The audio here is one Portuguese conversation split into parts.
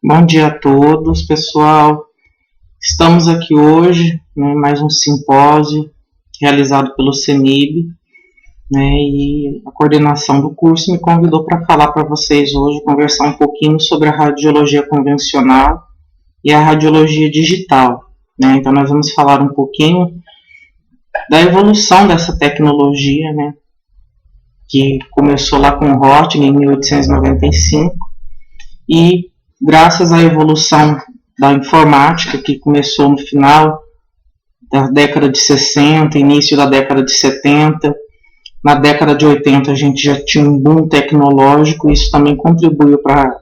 Bom dia a todos, pessoal. Estamos aqui hoje, mais um simpósio realizado pelo CENIB, e a coordenação do curso me convidou para falar para vocês hoje, conversar um pouquinho sobre a radiologia convencional e a radiologia digital. Então nós vamos falar um pouquinho da evolução dessa tecnologia, que começou lá com Röntgen em 1895 e graças à evolução da informática, que começou no final da década de 60, início da década de 70, na década de 80 a gente já tinha um boom tecnológico, isso também contribuiu para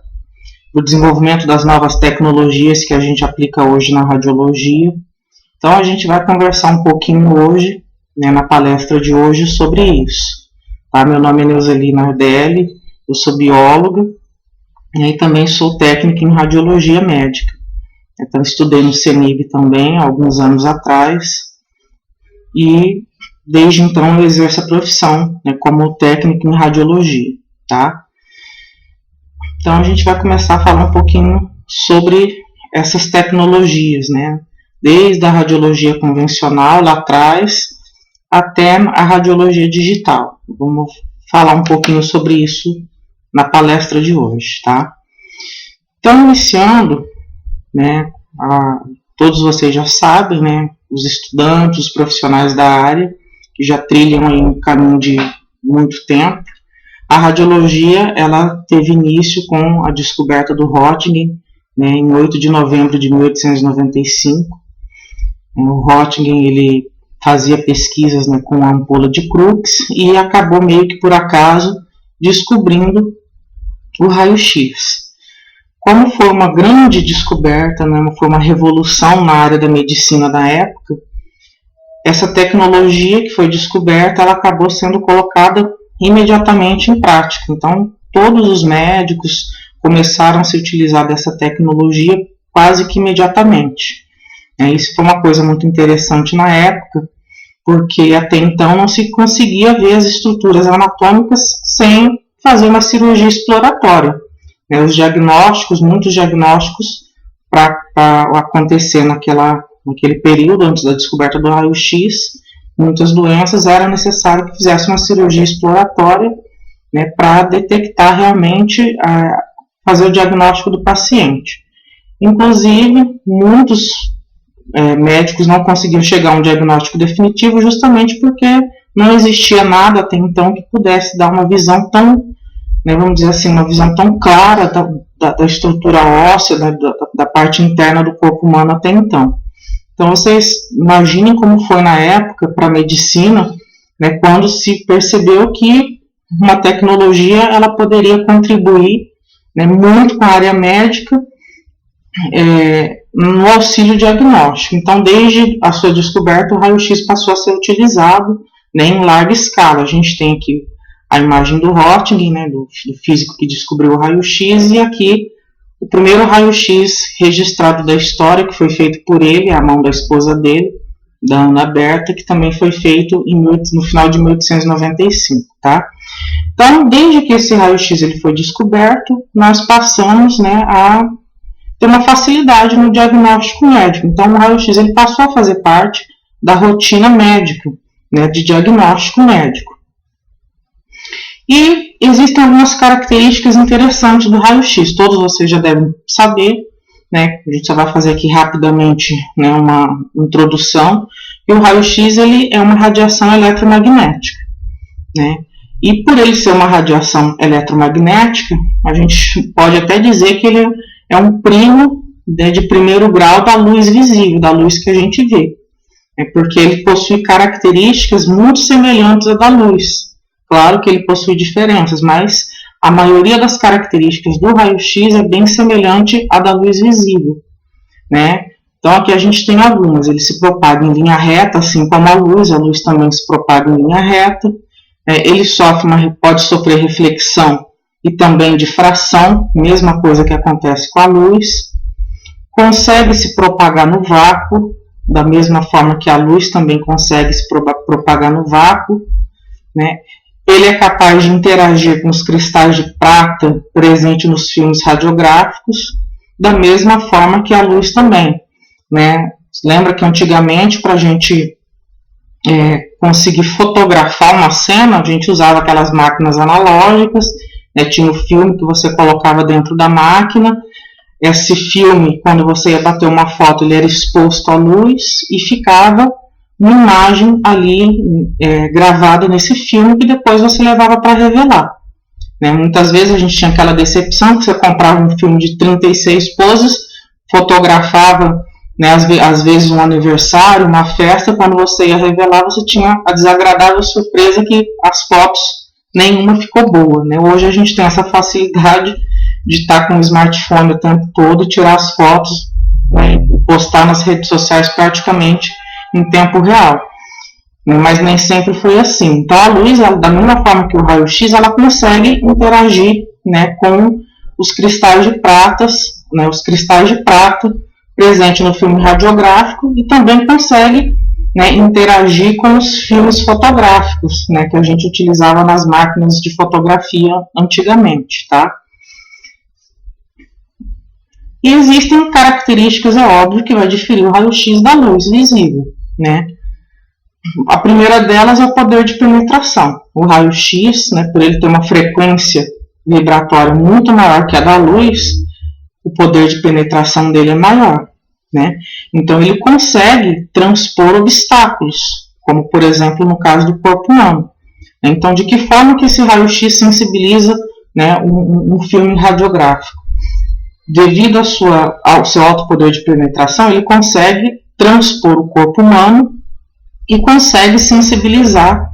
o desenvolvimento das novas tecnologias que a gente aplica hoje na radiologia. Então a gente vai conversar um pouquinho hoje, na palestra de hoje, sobre isso. Meu nome é Neuzelina Ardelli, eu sou bióloga, e também sou técnica em radiologia médica. Então, estudei no CENIB também, há alguns anos atrás, e desde então eu exerço a profissão como técnica em radiologia, tá? Então, a gente vai começar a falar um pouquinho sobre essas tecnologias, desde a radiologia convencional, lá atrás, até a radiologia digital. Vamos falar um pouquinho sobre isso na palestra de hoje, tá? Então, iniciando, todos vocês já sabem, os estudantes, os profissionais da área, que já trilham aí um caminho de muito tempo, a radiologia, ela teve início com a descoberta do Röntgen, em 8 de novembro de 1895. O Röntgen, ele fazia pesquisas com a ampola de Crookes e acabou meio que por acaso descobrindo o raio-x. Como foi uma grande descoberta, foi uma revolução na área da medicina da época, essa tecnologia que foi descoberta, ela acabou sendo colocada imediatamente em prática. Então, todos os médicos começaram a se utilizar dessa tecnologia quase que imediatamente. Isso foi uma coisa muito interessante na época, porque até então não se conseguia ver as estruturas anatômicas sem fazer uma cirurgia exploratória. Os diagnósticos, muitos diagnósticos para acontecer naquele período antes da descoberta do raio-x, muitas doenças era necessário que fizesse uma cirurgia exploratória para detectar realmente, fazer o diagnóstico do paciente. Inclusive, muitos médicos não conseguiam chegar a um diagnóstico definitivo justamente porque não existia nada até então que pudesse dar uma visão tão, vamos dizer assim, uma visão tão clara da estrutura óssea, da parte interna do corpo humano até então. Então, vocês imaginem como foi na época para a medicina, quando se percebeu que uma tecnologia ela poderia contribuir muito com a área médica, no auxílio diagnóstico. Então, desde a sua descoberta, o raio-x passou a ser utilizado em larga escala. A gente tem aqui a imagem do Röntgen, do físico que descobriu o raio-x, e aqui o primeiro raio-x registrado da história, que foi feito por ele, a mão da esposa dele, da Ana Berta, que também foi feito no final de 1895, tá? Então, desde que esse raio-x ele foi descoberto, nós passamos a ter uma facilidade no diagnóstico médico. Então, o raio-x ele passou a fazer parte da rotina médica, de diagnóstico médico. E existem algumas características interessantes do raio-x, todos vocês já devem saber, a gente só vai fazer aqui rapidamente uma introdução, e o raio-x ele é uma radiação eletromagnética, e por ele ser uma radiação eletromagnética, a gente pode até dizer que ele é um primo de primeiro grau da luz visível, da luz que a gente vê, porque ele possui características muito semelhantes à da luz. Claro que ele possui diferenças, mas a maioria das características do raio-x é bem semelhante à da luz visível, Então aqui a gente tem algumas. Ele se propaga em linha reta, assim como a luz também se propaga em linha reta. Ele pode sofrer reflexão e também difração, mesma coisa que acontece com a luz. Consegue se propagar no vácuo, da mesma forma que a luz também consegue se propagar no vácuo, Ele é capaz de interagir com os cristais de prata presentes nos filmes radiográficos. da mesma forma que a luz também, né? Lembra que antigamente, para a gente conseguir fotografar uma cena, a gente usava aquelas máquinas analógicas, né? Tinha o filme que você colocava dentro da máquina. Esse filme, quando você ia bater uma foto, ele era exposto à luz e ficava uma imagem ali gravada nesse filme que depois você levava para revelar. Né? Muitas vezes a gente tinha aquela decepção que você comprava um filme de 36 poses, fotografava, né, às vezes um aniversário, uma festa, quando você ia revelar você tinha a desagradável surpresa que as fotos nenhuma ficou boa. Né? Hoje a gente tem essa facilidade de estar com o smartphone o tempo todo, tirar as fotos, né, e postar nas redes sociais praticamente em tempo real. Mas nem sempre foi assim. Então a luz, ela, da mesma forma que o raio-x, ela consegue interagir, né, com os cristais de prata, né, os cristais de prata presentes no filme radiográfico, e também consegue, né, interagir com os filmes fotográficos, né, que a gente utilizava nas máquinas de fotografia antigamente, tá? E existem características, é óbvio, que vai diferir o raio-x da luz visível, né? A primeira delas é o poder de penetração. O raio-x, né, por ele ter uma frequência vibratória muito maior que a da luz, o poder de penetração dele é maior, né? Então ele consegue transpor obstáculos, como por exemplo no caso do corpo humano. Então de que forma que esse raio-x sensibiliza, né, um filme radiográfico? Devido ao seu alto poder de penetração, ele consegue transpor o corpo humano e consegue sensibilizar,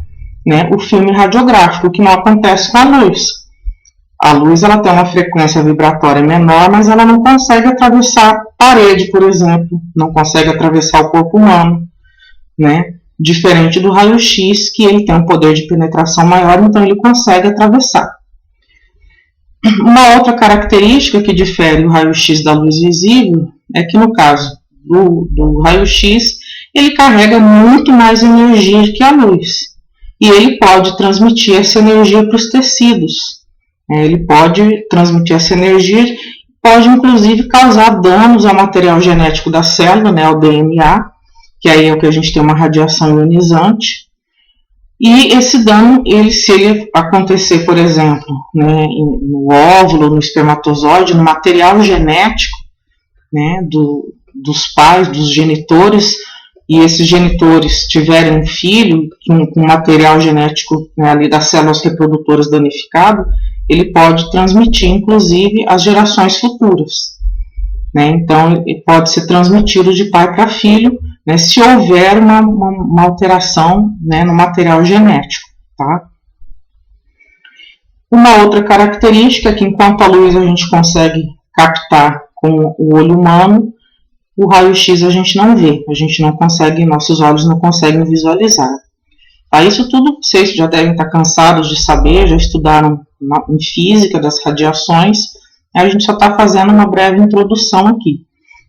né, o filme radiográfico, o que não acontece com a luz. A luz, ela tem uma frequência vibratória menor, mas ela não consegue atravessar parede, por exemplo, não consegue atravessar o corpo humano, né? Diferente do raio-x, que ele tem um poder de penetração maior, então ele consegue atravessar. Uma outra característica que difere o raio-x da luz visível é que, no caso do raio-x, ele carrega muito mais energia que a luz. E ele pode transmitir essa energia para os tecidos. Ele pode transmitir essa energia, pode inclusive causar danos ao material genético da célula, né, ao DNA, que aí é o que a gente tem uma radiação ionizante. E esse dano, se ele acontecer, por exemplo, né, no óvulo, no espermatozoide, no material genético, né, dos pais, dos genitores, e esses genitores tiverem um filho com material genético, né, ali das células reprodutoras danificado, ele pode transmitir, inclusive, às gerações futuras. Né? Então, ele pode ser transmitido de pai para filho, né, se houver uma alteração, né, no material genético. Tá? Uma outra característica é que, enquanto a luz a gente consegue captar com o olho humano, o raio-x a gente não vê, a gente não consegue, nossos olhos não conseguem visualizar. Tá? Isso tudo vocês já devem estar cansados de saber, já estudaram em física das radiações, a gente só está fazendo uma breve introdução aqui.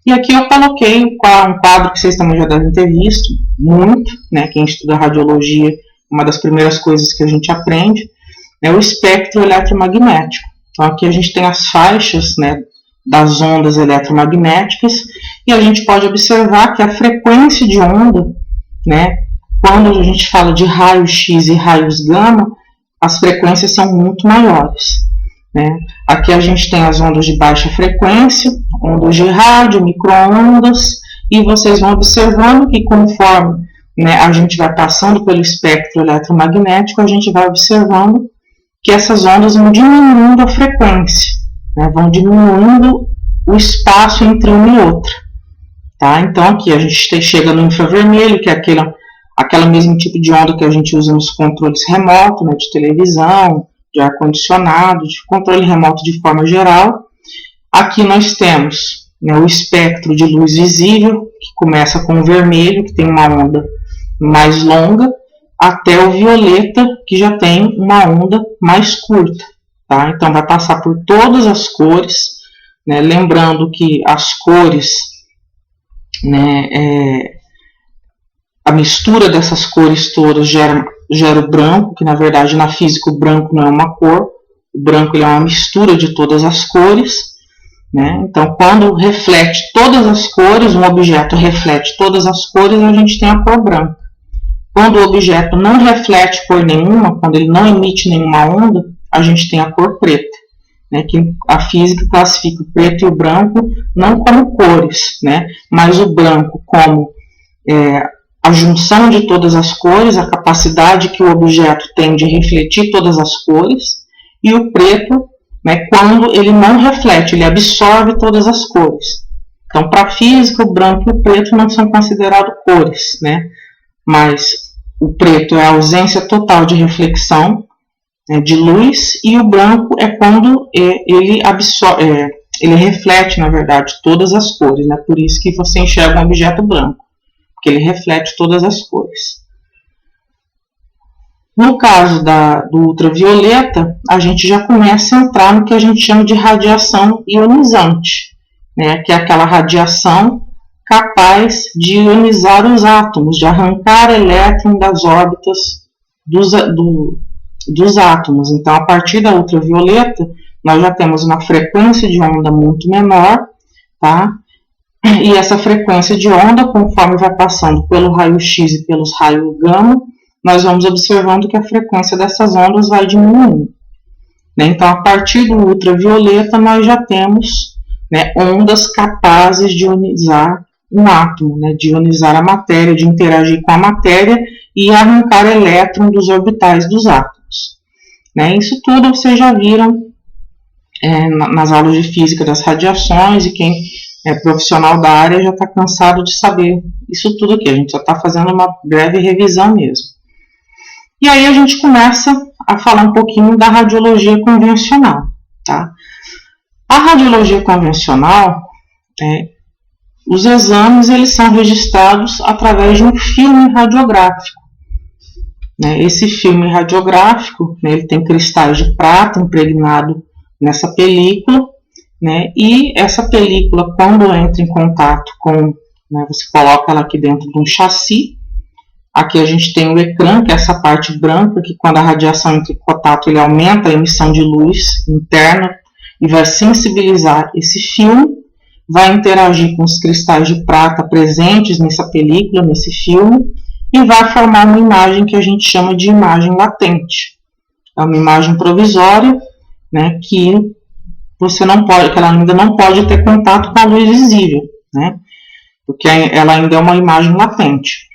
E aqui eu coloquei um quadro que vocês também já devem ter visto, muito, né, quem estuda radiologia, uma das primeiras coisas que a gente aprende, é o espectro eletromagnético. Então aqui a gente tem as faixas, né, das ondas eletromagnéticas, e a gente pode observar que a frequência de onda, né, quando a gente fala de raios-x e raios gama, as frequências são muito maiores. Né? Aqui a gente tem as ondas de baixa frequência, ondas de rádio, micro-ondas, e vocês vão observando que conforme, né, a gente vai passando pelo espectro eletromagnético, a gente vai observando que essas ondas vão diminuindo a frequência, né, vão diminuindo o espaço entre uma e outra. Tá? Então aqui a gente chega no infravermelho, que é aquele mesmo tipo de onda que a gente usa nos controles remotos, né, de televisão, de ar-condicionado, de controle remoto de forma geral. Aqui nós temos, né, o espectro de luz visível, que começa com o vermelho, que tem uma onda mais longa, até o violeta, que já tem uma onda mais curta. Tá? Então vai passar por todas as cores, né, lembrando que as cores, né, a mistura dessas cores todas gera o branco, que na verdade na física o branco não é uma cor, o branco ele é uma mistura de todas as cores, né? Então, quando reflete todas as cores, um objeto reflete todas as cores, a gente tem a cor branca. Quando o objeto não reflete cor nenhuma, quando ele não emite nenhuma onda, a gente tem a cor preta, né? Que a física classifica o preto e o branco não como cores, né? Mas o branco como a junção de todas as cores, a capacidade que o objeto tem de refletir todas as cores, e o preto, né, quando ele não reflete, ele absorve todas as cores. Então, para a física, o branco e o preto não são considerados cores, né? Mas o preto é a ausência total de reflexão, né, de luz, e o branco é quando ele absorve, ele reflete, na verdade, todas as cores, né? Por isso que você enxerga um objeto branco, porque ele reflete todas as cores. No caso do ultravioleta, a gente já começa a entrar no que a gente chama de radiação ionizante, né? Que é aquela radiação capaz de ionizar os átomos, de arrancar elétron das órbitas dos átomos. Então, a partir da ultravioleta, nós já temos uma frequência de onda muito menor, tá? E essa frequência de onda, conforme vai passando pelo raio-x e pelos raios gama, nós vamos observando que a frequência dessas ondas vai diminuindo, né? Então, a partir do ultravioleta, nós já temos, né, ondas capazes de ionizar um átomo, né, de ionizar a matéria, de interagir com a matéria e arrancar elétron dos orbitais dos átomos, né? Isso tudo vocês já viram nas aulas de física das radiações, e quem é profissional da área já está cansado de saber isso tudo aqui. A gente só está fazendo uma breve revisão mesmo. E aí a gente começa a falar um pouquinho da radiologia convencional, tá? A radiologia convencional, os exames eles são registrados através de um filme radiográfico, né? Esse filme radiográfico, né, ele tem cristais de prata impregnado nessa película, né? E essa película, quando entra em contato com, né, você coloca ela aqui dentro de um chassi. Aqui a gente tem o ecrã, que é essa parte branca, que quando a radiação entra em contato, ele aumenta a emissão de luz interna e vai sensibilizar esse filme, vai interagir com os cristais de prata presentes nessa película, nesse filme, e vai formar uma imagem que a gente chama de imagem latente. É uma imagem provisória, né, que ela ainda não pode ter contato com a luz visível, né, porque ela ainda é uma imagem latente.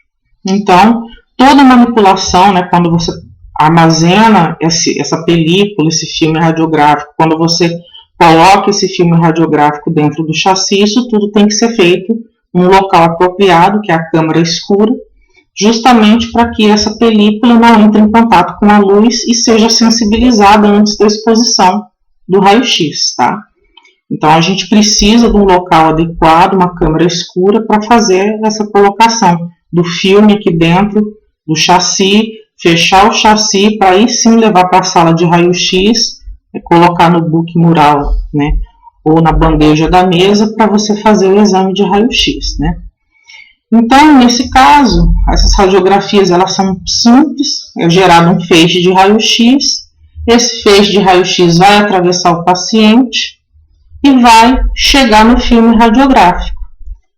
Então, toda manipulação, né, quando você armazena essa película, esse filme radiográfico, quando você coloca esse filme radiográfico dentro do chassi, isso tudo tem que ser feito num local apropriado, que é a câmara escura, justamente para que essa película não entre em contato com a luz e seja sensibilizada antes da exposição do raio-x, tá? Então, a gente precisa de um local adequado, uma câmara escura, para fazer essa colocação do filme aqui dentro do chassi, fechar o chassi para aí sim levar para a sala de raio-x, colocar no book mural, né, ou na bandeja da mesa para você fazer o exame de raio-x, né. Então, nesse caso, essas radiografias elas são simples, é gerado um feixe de raio-x, esse feixe de raio-x vai atravessar o paciente e vai chegar no filme radiográfico.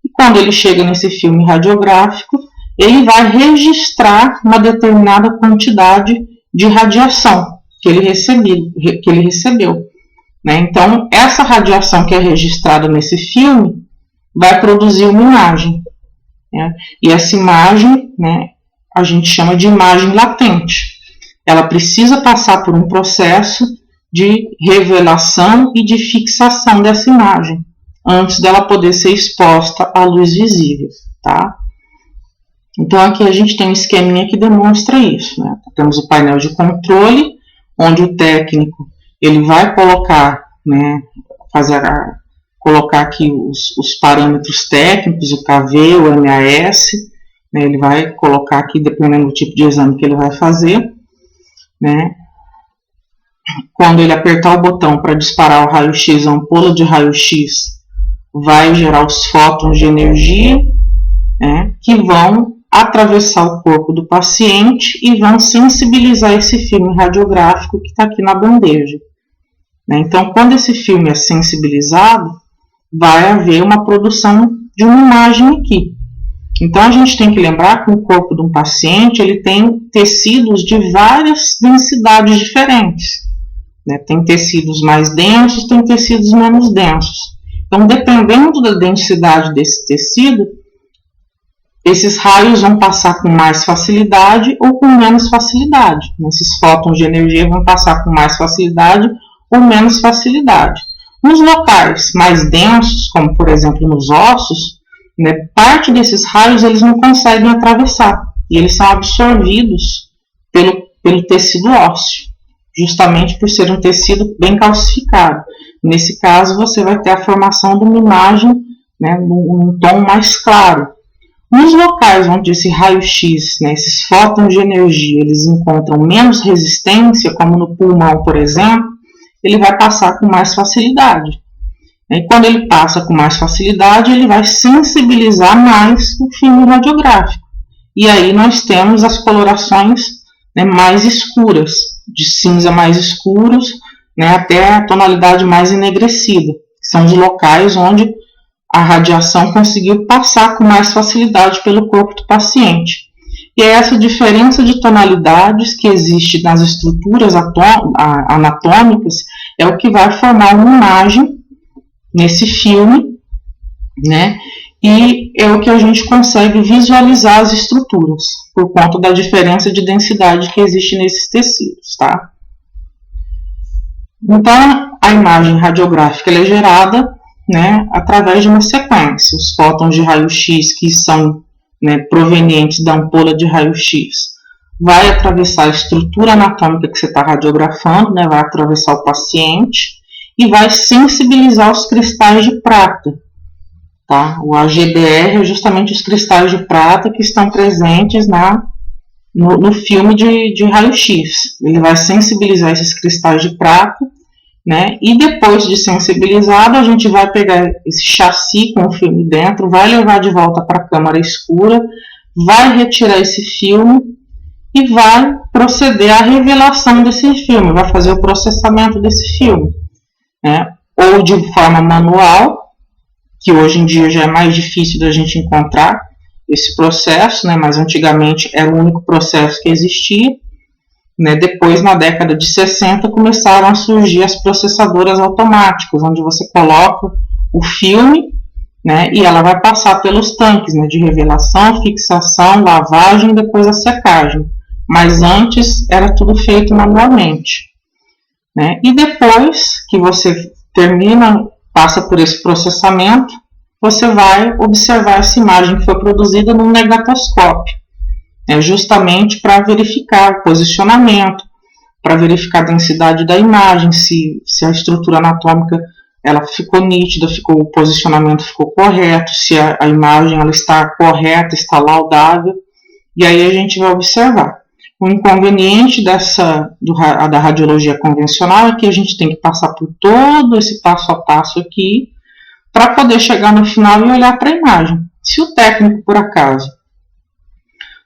E quando ele chega nesse filme radiográfico, ele vai registrar uma determinada quantidade de radiação que ele recebeu, né? Então, essa radiação que é registrada nesse filme vai produzir uma imagem, né? E essa imagem, né, a gente chama de imagem latente. Ela precisa passar por um processo de revelação e de fixação dessa imagem antes dela poder ser exposta à luz visível, tá? Então, aqui a gente tem um esqueminha que demonstra isso, né? Temos o painel de controle, onde o técnico ele vai colocar, né, colocar aqui os parâmetros técnicos, o KV, o MAS, né? Ele vai colocar aqui, dependendo do tipo de exame que ele vai fazer, né? Quando ele apertar o botão para disparar o raio-x, a ampola de raio-x vai gerar os fótons de energia, né, que vão atravessar o corpo do paciente e vão sensibilizar esse filme radiográfico que está aqui na bandeja, né? Então, quando esse filme é sensibilizado, vai haver uma produção de uma imagem aqui. Então, a gente tem que lembrar que o corpo de um paciente ele tem tecidos de várias densidades diferentes. Né? Tem tecidos mais densos, tem tecidos menos densos. Então, dependendo da densidade desse tecido, esses raios vão passar com mais facilidade ou com menos facilidade. Esses fótons de energia vão passar com mais facilidade ou menos facilidade. Nos locais mais densos, como por exemplo nos ossos, né, parte desses raios eles não conseguem atravessar e eles são absorvidos pelo tecido ósseo, justamente por ser um tecido bem calcificado. Nesse caso, você vai ter a formação de uma imagem, né, num tom mais claro. Nos locais onde esse raio-x, né, esses fótons de energia, eles encontram menos resistência, como no pulmão, por exemplo, ele vai passar com mais facilidade. E quando ele passa com mais facilidade, ele vai sensibilizar mais o filme radiográfico. E aí nós temos as colorações, né, mais escuras, de cinza mais escuros, né, até a tonalidade mais enegrecida. São os locais onde a radiação conseguiu passar com mais facilidade pelo corpo do paciente. E é essa diferença de tonalidades que existe nas estruturas anatômicas é o que vai formar uma imagem nesse filme, né? E é o que a gente consegue visualizar as estruturas, por conta da diferença de densidade que existe nesses tecidos, tá? Então, a imagem radiográfica é gerada, né, através de uma sequência. Os fótons de raio-x que são, né, provenientes da ampola de raio-x vai atravessar a estrutura anatômica que você está radiografando, né, vai atravessar o paciente e vai sensibilizar os cristais de prata. Tá? O AGBR é justamente os cristais de prata que estão presentes no filme de raio-x. Ele vai sensibilizar esses cristais de prata, né? E depois de sensibilizado, a gente vai pegar esse chassi com o filme dentro, vai levar de volta para a câmara escura, vai retirar esse filme e vai proceder à revelação desse filme, vai fazer o processamento desse filme. Né? Ou de forma manual, que hoje em dia já é mais difícil da gente encontrar esse processo, né? Mas antigamente era o único processo que existia. Né? Depois, na década de 60, começaram a surgir as processadoras automáticas, onde você coloca o filme, né? E ela vai passar pelos tanques, né? De revelação, fixação, lavagem e depois a secagem. Mas antes era tudo feito manualmente. Né? E depois que você termina, passa por esse processamento, você vai observar essa imagem que foi produzida num negatoscópio, justamente para verificar o posicionamento, para verificar a densidade da imagem, se a estrutura anatômica ela ficou nítida, o posicionamento ficou correto, se a imagem ela está correta, está laudável, e aí a gente vai observar. O inconveniente da radiologia convencional é que a gente tem que passar por todo esse passo a passo aqui para poder chegar no final e olhar para a imagem. Se o técnico, por acaso,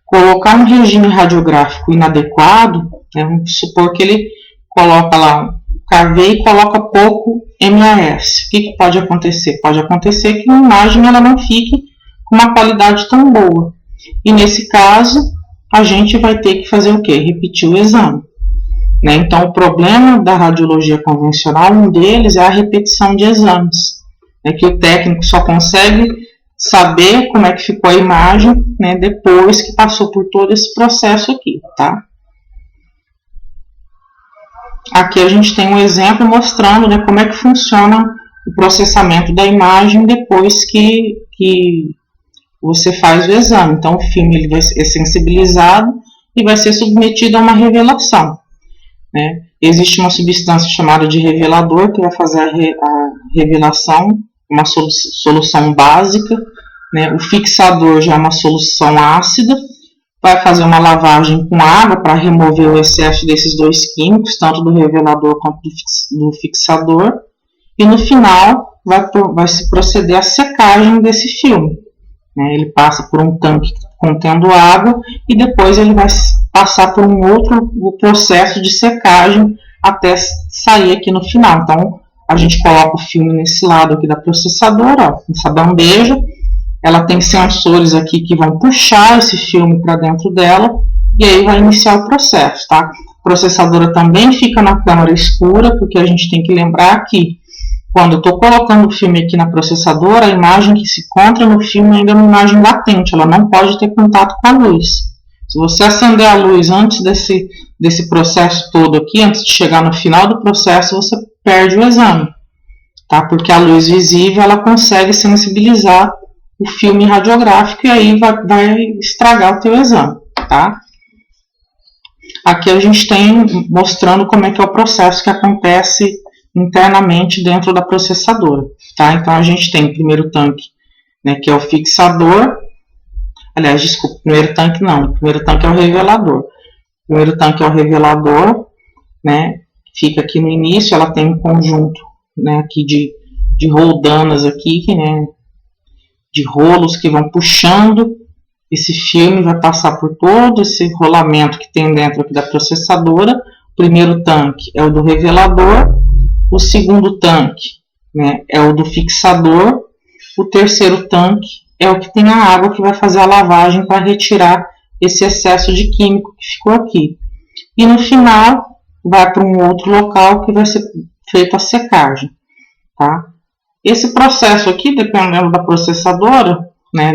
colocar um regime radiográfico inadequado, né, vamos supor que ele coloca lá um KV e coloca pouco MAS. O que pode acontecer? Pode acontecer que a imagem ela não fique com uma qualidade tão boa. E nesse caso, a gente vai ter que fazer o quê? Repetir o exame. Né? Então, o problema da radiologia convencional, um deles é a repetição de exames. É que o técnico só consegue saber como é que ficou a imagem, né, depois que passou por todo esse processo aqui, tá? Aqui a gente tem um exemplo mostrando, né, como é que funciona o processamento da imagem depois que você faz o exame. Então, o filme ele vai ser sensibilizado e vai ser submetido a uma revelação. Né? Existe uma substância chamada de revelador que vai fazer a revelação, uma solução básica. Né? O fixador já é uma solução ácida, vai fazer uma lavagem com água para remover o excesso desses dois químicos, tanto do revelador quanto do fixador. E no final vai se proceder à secagem desse filme. Né? Ele passa por um tanque contendo água e depois ele vai passar por um outro processo de secagem até sair aqui no final. Então, a gente coloca o filme nesse lado aqui da processadora, ó, nessa bandeja. Ela tem sensores aqui que vão puxar esse filme para dentro dela e aí vai iniciar o processo, tá? A processadora também fica na câmara escura, porque a gente tem que lembrar que quando eu estou colocando o filme aqui na processadora, a imagem que se encontra no filme ainda é uma imagem latente, ela não pode ter contato com a luz. Se você acender a luz antes desse processo todo aqui, antes de chegar no final do processo, você perde o exame, tá? Porque a luz visível ela consegue sensibilizar o filme radiográfico e aí vai estragar o teu exame, tá? Aqui a gente tem mostrando como é que é o processo que acontece internamente dentro da processadora, tá? Então a gente tem o primeiro tanque, né, que é o fixador. Aliás, desculpa, primeiro tanque não, o primeiro tanque é o revelador. O primeiro tanque é o revelador, né? Fica aqui no início, ela tem um conjunto, né, aqui de roldanas aqui, né, de rolos que vão puxando esse filme, vai passar por todo esse rolamento que tem dentro aqui da processadora. O primeiro tanque é o do revelador, o segundo tanque, né, é o do fixador, o terceiro tanque é o que tem a água que vai fazer a lavagem para retirar esse excesso de químico que ficou aqui. E no final vai para um outro local que vai ser feita a secagem, tá? Esse processo aqui, dependendo da processadora, né,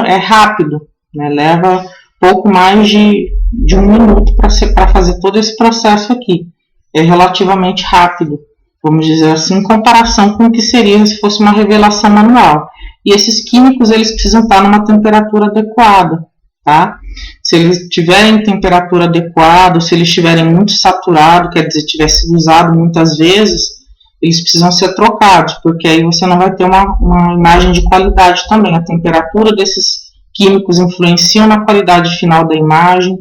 é rápido, né, leva pouco mais de 1 minuto para fazer todo esse processo aqui. É relativamente rápido, vamos dizer assim, em comparação com o que seria se fosse uma revelação manual. E esses químicos eles precisam estar numa temperatura adequada, tá? Se eles tiverem em temperatura adequada, se eles estiverem muito saturados, quer dizer, tiver sido usado muitas vezes, eles precisam ser trocados, porque aí você não vai ter uma imagem de qualidade também. A temperatura desses químicos influencia na qualidade final da imagem,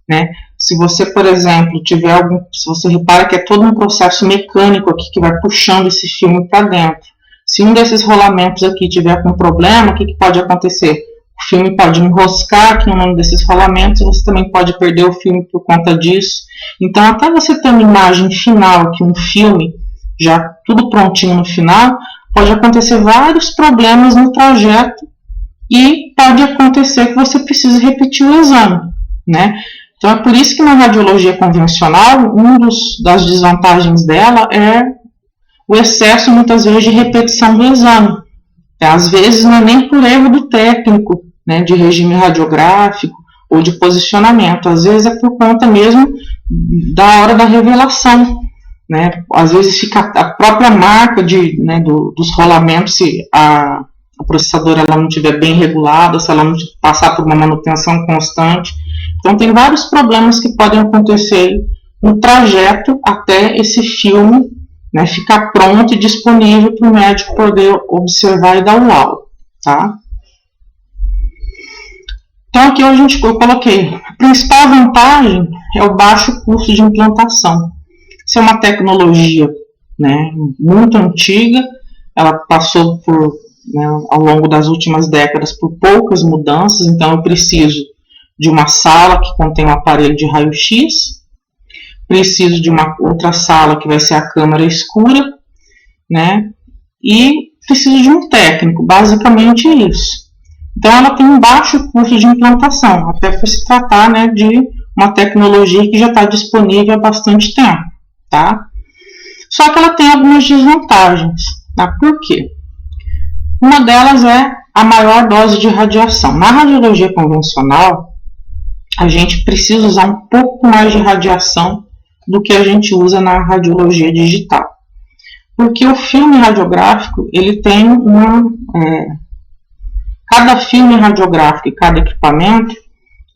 né? Se você, por exemplo, se você repara que é todo um processo mecânico aqui que vai puxando esse filme para dentro. Se um desses rolamentos aqui tiver com problema, o que pode acontecer? O filme pode enroscar aqui no meio desses rolamentos, você também pode perder o filme por conta disso. Então, até você ter uma imagem final aqui, um filme, já tudo prontinho no final, pode acontecer vários problemas no trajeto e pode acontecer que você precise repetir o exame, né? Então, é por isso que na radiologia convencional, das desvantagens dela é o excesso, muitas vezes, de repetição do exame. Às vezes, não é nem por erro do técnico, né, de regime radiográfico ou de posicionamento. Às vezes, é por conta mesmo da hora da revelação, né? Às vezes, fica a própria marca dos rolamentos, se a processadora ela não estiver bem regulada, se ela não passar por uma manutenção constante. Então, tem vários problemas que podem acontecer no trajeto até esse filme, né, ficar pronto e disponível para o médico poder observar e dar o laudo, tá? Então, aqui eu coloquei, a principal vantagem é o baixo custo de implantação. Isso é uma tecnologia, né, muito antiga, ela passou ao longo das últimas décadas por poucas mudanças, então eu preciso de uma sala que contém um aparelho de raio-x, preciso de uma outra sala que vai ser a câmara escura, né? E preciso de um técnico, basicamente isso. Então ela tem um baixo custo de implantação, até por se tratar, né, de uma tecnologia que já está disponível há bastante tempo, tá? Só que ela tem algumas desvantagens, tá? Por quê? Uma delas é a maior dose de radiação. Na radiologia convencional, a gente precisa usar um pouco mais de radiação do que a gente usa na radiologia digital. Porque o filme radiográfico, ele tem cada filme radiográfico e cada equipamento,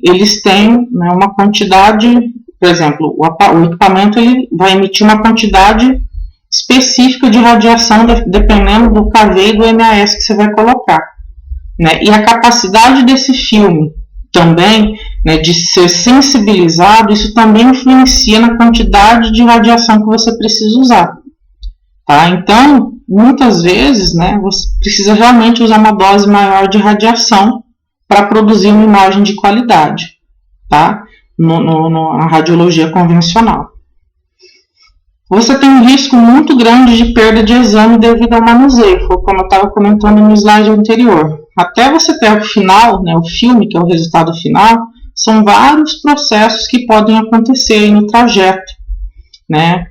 eles têm, né, uma quantidade, por exemplo, o equipamento ele vai emitir uma quantidade específica de radiação dependendo do KV e do MAS que você vai colocar, né? E a capacidade desse filme também, né, de ser sensibilizado, isso também influencia na quantidade de radiação que você precisa usar, tá? Então, muitas vezes, né, você precisa realmente usar uma dose maior de radiação para produzir uma imagem de qualidade, tá? Na radiologia convencional. você tem um risco muito grande de perda de exame devido ao manuseio, como eu estava comentando no slide anterior. Até você ter o final, né, o filme, que é o resultado final, são vários processos que podem acontecer no trajeto, né?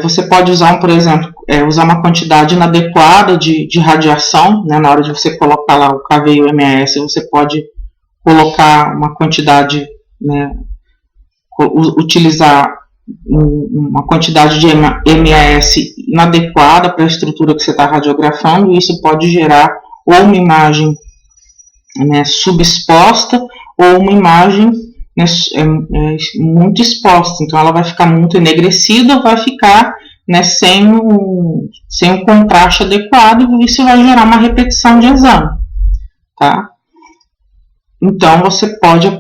Você pode usar, por exemplo, usar uma quantidade inadequada de radiação, né? Na hora de você colocar lá o KV e o MAS, você pode colocar uma quantidade, né? Utilizar uma quantidade de MAS inadequada para a estrutura que você está radiografando, e isso pode gerar ou uma imagem, né, subexposta, ou uma imagem, né, muito exposta. Então ela vai ficar muito enegrecida, ou vai ficar, né, sem um contraste adequado, e isso vai gerar uma repetição de exame, tá? Então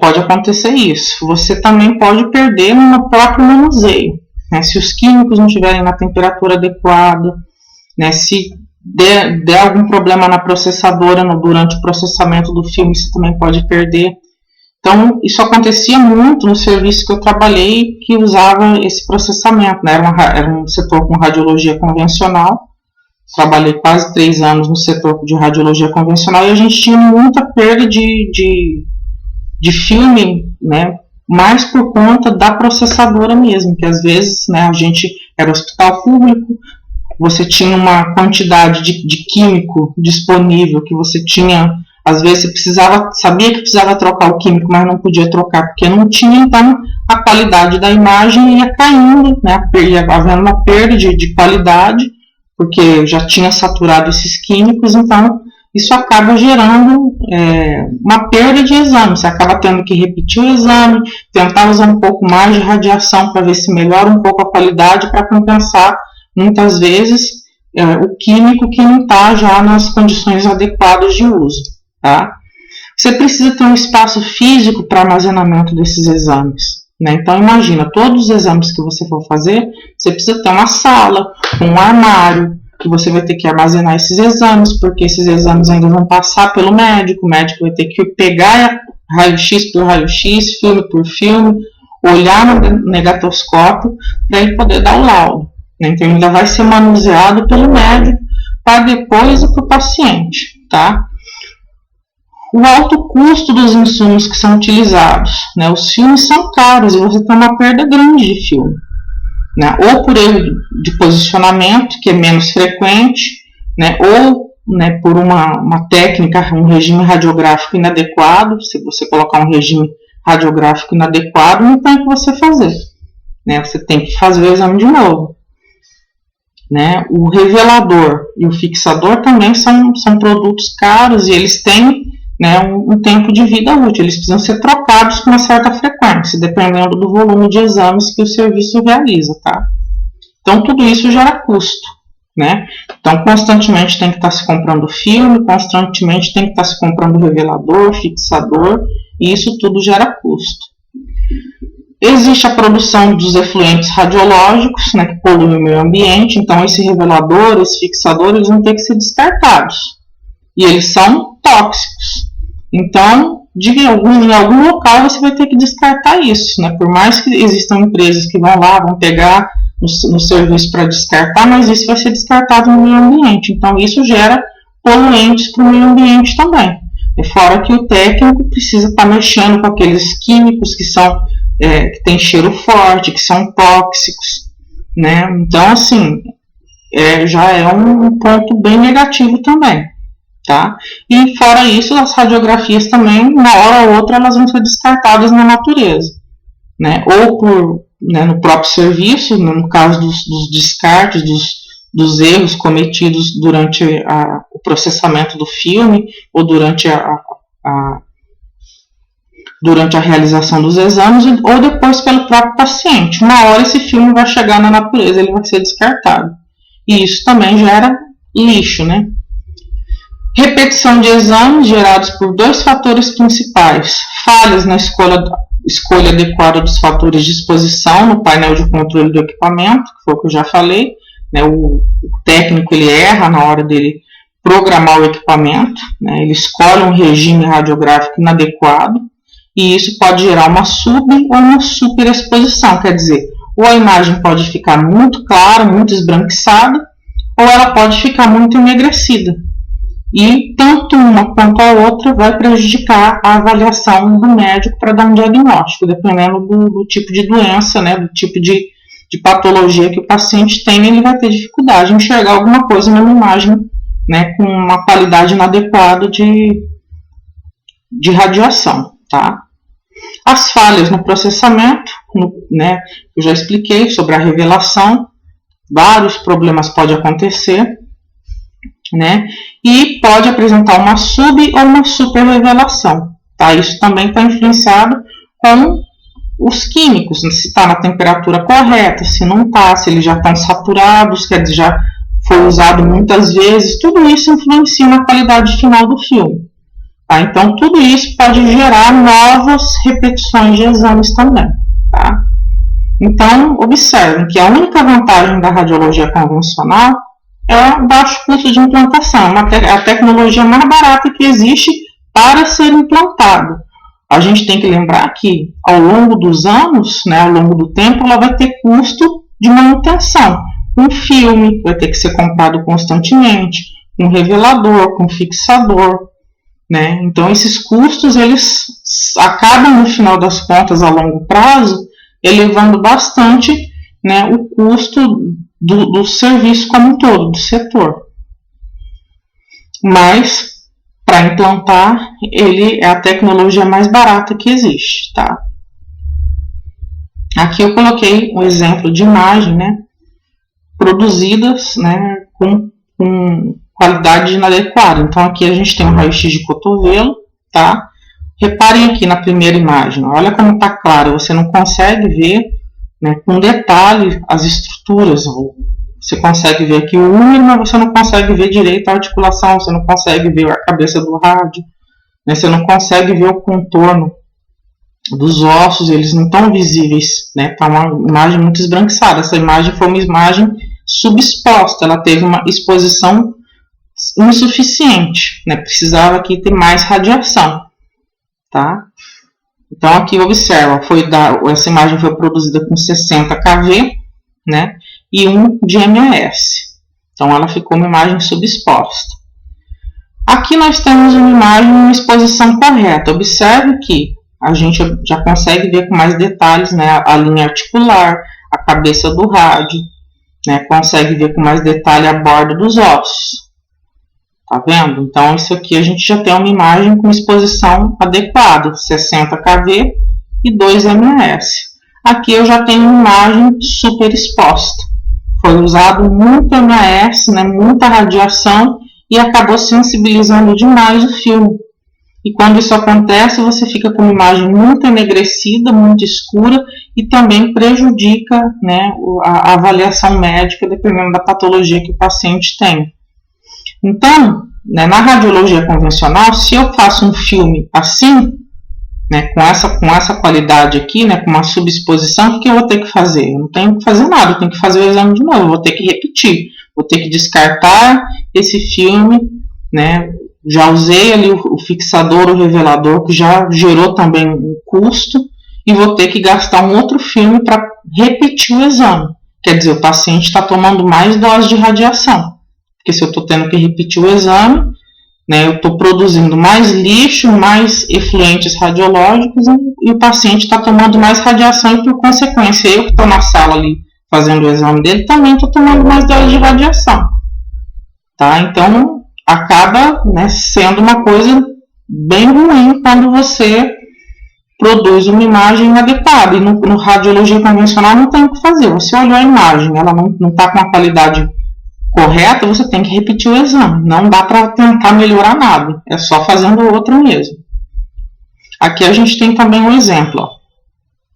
pode acontecer isso. Você também pode perder no próprio manuseio, né, se os químicos não estiverem na temperatura adequada, né, se der algum problema na processadora durante o processamento do filme, você também pode perder. Então, isso acontecia muito no serviço que eu trabalhei, que usava esse processamento, né? Era um setor com radiologia convencional. Trabalhei quase 3 anos no setor de radiologia convencional, e a gente tinha muita perda de filme, né? Mais por conta da processadora mesmo, que às vezes, né, a gente era hospital público, você tinha uma quantidade de químico disponível que você tinha, às vezes você sabia que precisava trocar o químico, mas não podia trocar porque não tinha, então a qualidade da imagem ia caindo, né, ia havendo uma perda de qualidade, porque já tinha saturado esses químicos, então isso acaba gerando uma perda de exame. Você acaba tendo que repetir o exame, tentar usar um pouco mais de radiação para ver se melhora um pouco a qualidade, para compensar muitas vezes o químico que não está já nas condições adequadas de uso, tá? Você precisa ter um espaço físico para armazenamento desses exames, né? Então imagina, todos os exames que você for fazer, você precisa ter uma sala, um armário, que você vai ter que armazenar esses exames, porque esses exames ainda vão passar pelo médico, o médico vai ter que pegar raio-x por raio-x, filme por filme, olhar no negatoscópio para ele poder dar o laudo. Então ainda vai ser manuseado pelo médico para depois ir para o paciente, tá? O alto custo dos insumos que são utilizados, né? Os filmes são caros e você tem uma perda grande de filme, né? Ou por erro de posicionamento, que é menos frequente, né? Ou, né, por uma técnica, um regime radiográfico inadequado. Se você colocar um regime radiográfico inadequado, não tem o que você fazer, né? Você tem que fazer o exame de novo. Né? O revelador e o fixador também são produtos caros e eles têm, né, um tempo de vida útil. Eles precisam ser trocados com uma certa frequência, dependendo do volume de exames que o serviço realiza, tá? Então, tudo isso gera custo, né? Então, constantemente tem que estar se comprando filme, constantemente tem que estar se comprando revelador, fixador, e isso tudo gera custo. Existe a produção dos efluentes radiológicos, né, que poluem o meio ambiente. Então, esse revelador, esse fixador, eles vão ter que ser descartados. E eles são tóxicos. Então, em algum local você vai ter que descartar isso, né? Por mais que existam empresas que vão lá, vão pegar no serviço para descartar, mas isso vai ser descartado no meio ambiente. Então, isso gera poluentes para o meio ambiente também. E fora que o técnico precisa estar mexendo com aqueles químicos que são que tem cheiro forte, que são tóxicos, né? Então, assim, já é um ponto bem negativo também, tá? E fora isso, as radiografias também, uma hora ou outra, elas vão ser descartadas na natureza, né? Ou no próprio serviço, no caso dos descartes, dos erros cometidos durante o processamento do filme, ou durante a realização dos exames, ou depois pelo próprio paciente. Uma hora esse filme vai chegar na natureza, ele vai ser descartado. E isso também gera lixo, né? Repetição de exames gerados por 2 fatores principais: falhas na escolha adequada dos fatores de exposição no painel de controle do equipamento, que foi o que eu já falei, né? O técnico ele erra na hora dele programar o equipamento, né? Ele escolhe um regime radiográfico inadequado, e isso pode gerar uma sub ou uma superexposição, quer dizer, ou a imagem pode ficar muito clara, muito esbranquiçada, ou ela pode ficar muito enegrecida. E tanto uma quanto a outra vai prejudicar a avaliação do médico para dar um diagnóstico, dependendo do tipo de doença, né, do tipo de patologia que o paciente tem, ele vai ter dificuldade em enxergar alguma coisa numa imagem, né, com uma qualidade inadequada de radiação, tá? As falhas no processamento, né, eu já expliquei sobre a revelação, vários problemas podem acontecer, né, e pode apresentar uma sub ou uma super revelação, tá? Isso também está influenciado com os químicos, se está na temperatura correta, se não está, se eles já estão saturados, quer dizer, já foi usado muitas vezes, tudo isso influencia na qualidade final do filme. Tá? Então, tudo isso pode gerar novas repetições de exames também. Tá? Então, observem que a única vantagem da radiologia convencional é o baixo custo de implantação, a tecnologia mais barata que existe para ser implantada. A gente tem que lembrar que, ao longo dos anos, né, ao longo do tempo, ela vai ter custo de manutenção. Um filme vai ter que ser comprado constantemente, um revelador, um fixador, né? Então, esses custos, eles acabam, no final das contas, a longo prazo, elevando bastante, né, o custo do serviço como um todo, do setor. Mas, para implantar, ele é a tecnologia mais barata que existe, tá? Aqui eu coloquei um exemplo de imagem, né, produzidas, né, com qualidade inadequada. Então, aqui a gente tem um raio-x de cotovelo, tá? Reparem aqui na primeira imagem, olha como está claro, você não consegue ver, né, com detalhe as estruturas. Você consegue ver aqui o úmero, mas você não consegue ver direito a articulação, você não consegue ver a cabeça do rádio, né, você não consegue ver o contorno dos ossos, eles não estão visíveis, né? Tá uma imagem muito esbranquiçada. Essa imagem foi uma imagem subexposta, ela teve uma exposição insuficiente, né? Precisava aqui ter mais radiação, tá? Então aqui observa, essa imagem foi produzida com 60 kV, né? E 1 de MAS. Então ela ficou uma imagem subexposta. Aqui nós temos uma imagem em exposição correta. Observe que a gente já consegue ver com mais detalhes, né, a linha articular, a cabeça do rádio, né, consegue ver com mais detalhe a borda dos ossos. Tá vendo? Então, isso aqui a gente já tem uma imagem com exposição adequada, 60 kV e 2 MAS. Aqui eu já tenho uma imagem super exposta. Foi usado muito MAS, né, muita radiação, e acabou sensibilizando demais o filme. E quando isso acontece, você fica com uma imagem muito enegrecida, muito escura, e também prejudica, né, a avaliação médica, dependendo da patologia que o paciente tem. Então, né, na radiologia convencional, se eu faço um filme assim, né, com essa qualidade aqui, né, com uma subexposição, o que eu vou ter que fazer? Eu não tenho que fazer nada, eu tenho que fazer o exame de novo, eu vou ter que repetir, vou ter que descartar esse filme, né, já usei ali o fixador, o revelador, que já gerou também um custo, e vou ter que gastar um outro filme para repetir o exame. Quer dizer, o paciente está tomando mais dose de radiação. Porque se eu estou tendo que repetir o exame, né, eu estou produzindo mais lixo, mais efluentes radiológicos, e o paciente está tomando mais radiação, e por consequência, eu que estou na sala ali fazendo o exame dele, também estou tomando mais dose de radiação. Tá? Então, acaba, né, sendo uma coisa bem ruim quando você produz uma imagem inadequada. E no radiologia convencional não tem o que fazer. Você olhou a imagem, ela não está com a qualidade correta, você tem que repetir o exame. Não dá para tentar melhorar nada. É só fazendo outro mesmo. Aqui a gente tem também um exemplo. Ó,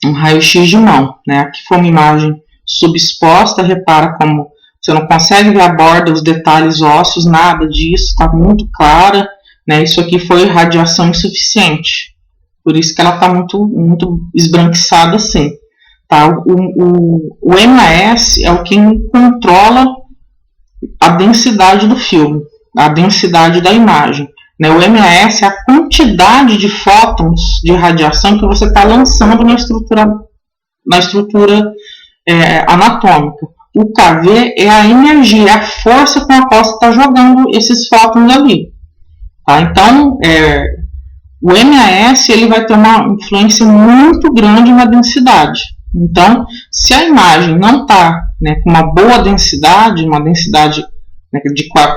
um raio-x de mão. Né? Aqui foi uma imagem subexposta. Repara como você não consegue ver a borda, os detalhes ósseos, nada disso, está muito clara, né? Isso aqui foi radiação insuficiente, por isso que ela está muito, muito esbranquiçada assim. Tá? O MAS é o que controla a densidade do filme, a densidade da imagem. Né? O MAS é a quantidade de fótons de radiação que você está lançando na estrutura anatômica. O kV é a energia, a força com a qual você está jogando esses fótons ali. Tá? Então, o MAS ele vai ter uma influência muito grande na densidade. Então, se a imagem não está, né, com uma boa densidade, uma densidade, né,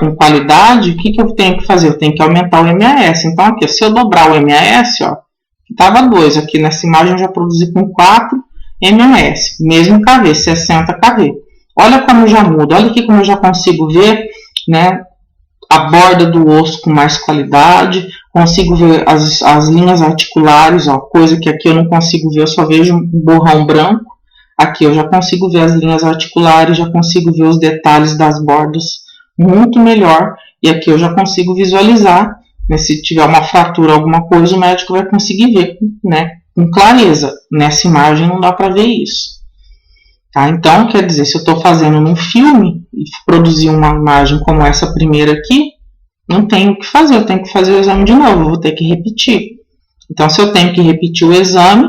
com qualidade, o que eu tenho que fazer? Eu tenho que aumentar o MAS. Então, aqui, se eu dobrar o MAS, ó, estava 2, aqui nessa imagem eu já produzi com 4 MAS, mesmo kV, 60 kV. Olha como já muda, olha aqui como eu já consigo ver, né, a borda do osso com mais qualidade, consigo ver as linhas articulares, ó, coisa que aqui eu não consigo ver, eu só vejo um borrão branco. Aqui eu já consigo ver as linhas articulares, já consigo ver os detalhes das bordas muito melhor, e aqui eu já consigo visualizar, né, se tiver uma fratura, alguma coisa, o médico vai conseguir ver, né, com clareza. Nessa imagem não dá para ver isso. Tá? Então, quer dizer, se eu estou fazendo num filme e produzir uma imagem como essa primeira aqui, não tenho o que fazer, eu tenho que fazer o exame de novo, eu vou ter que repetir. Então, se eu tenho que repetir o exame,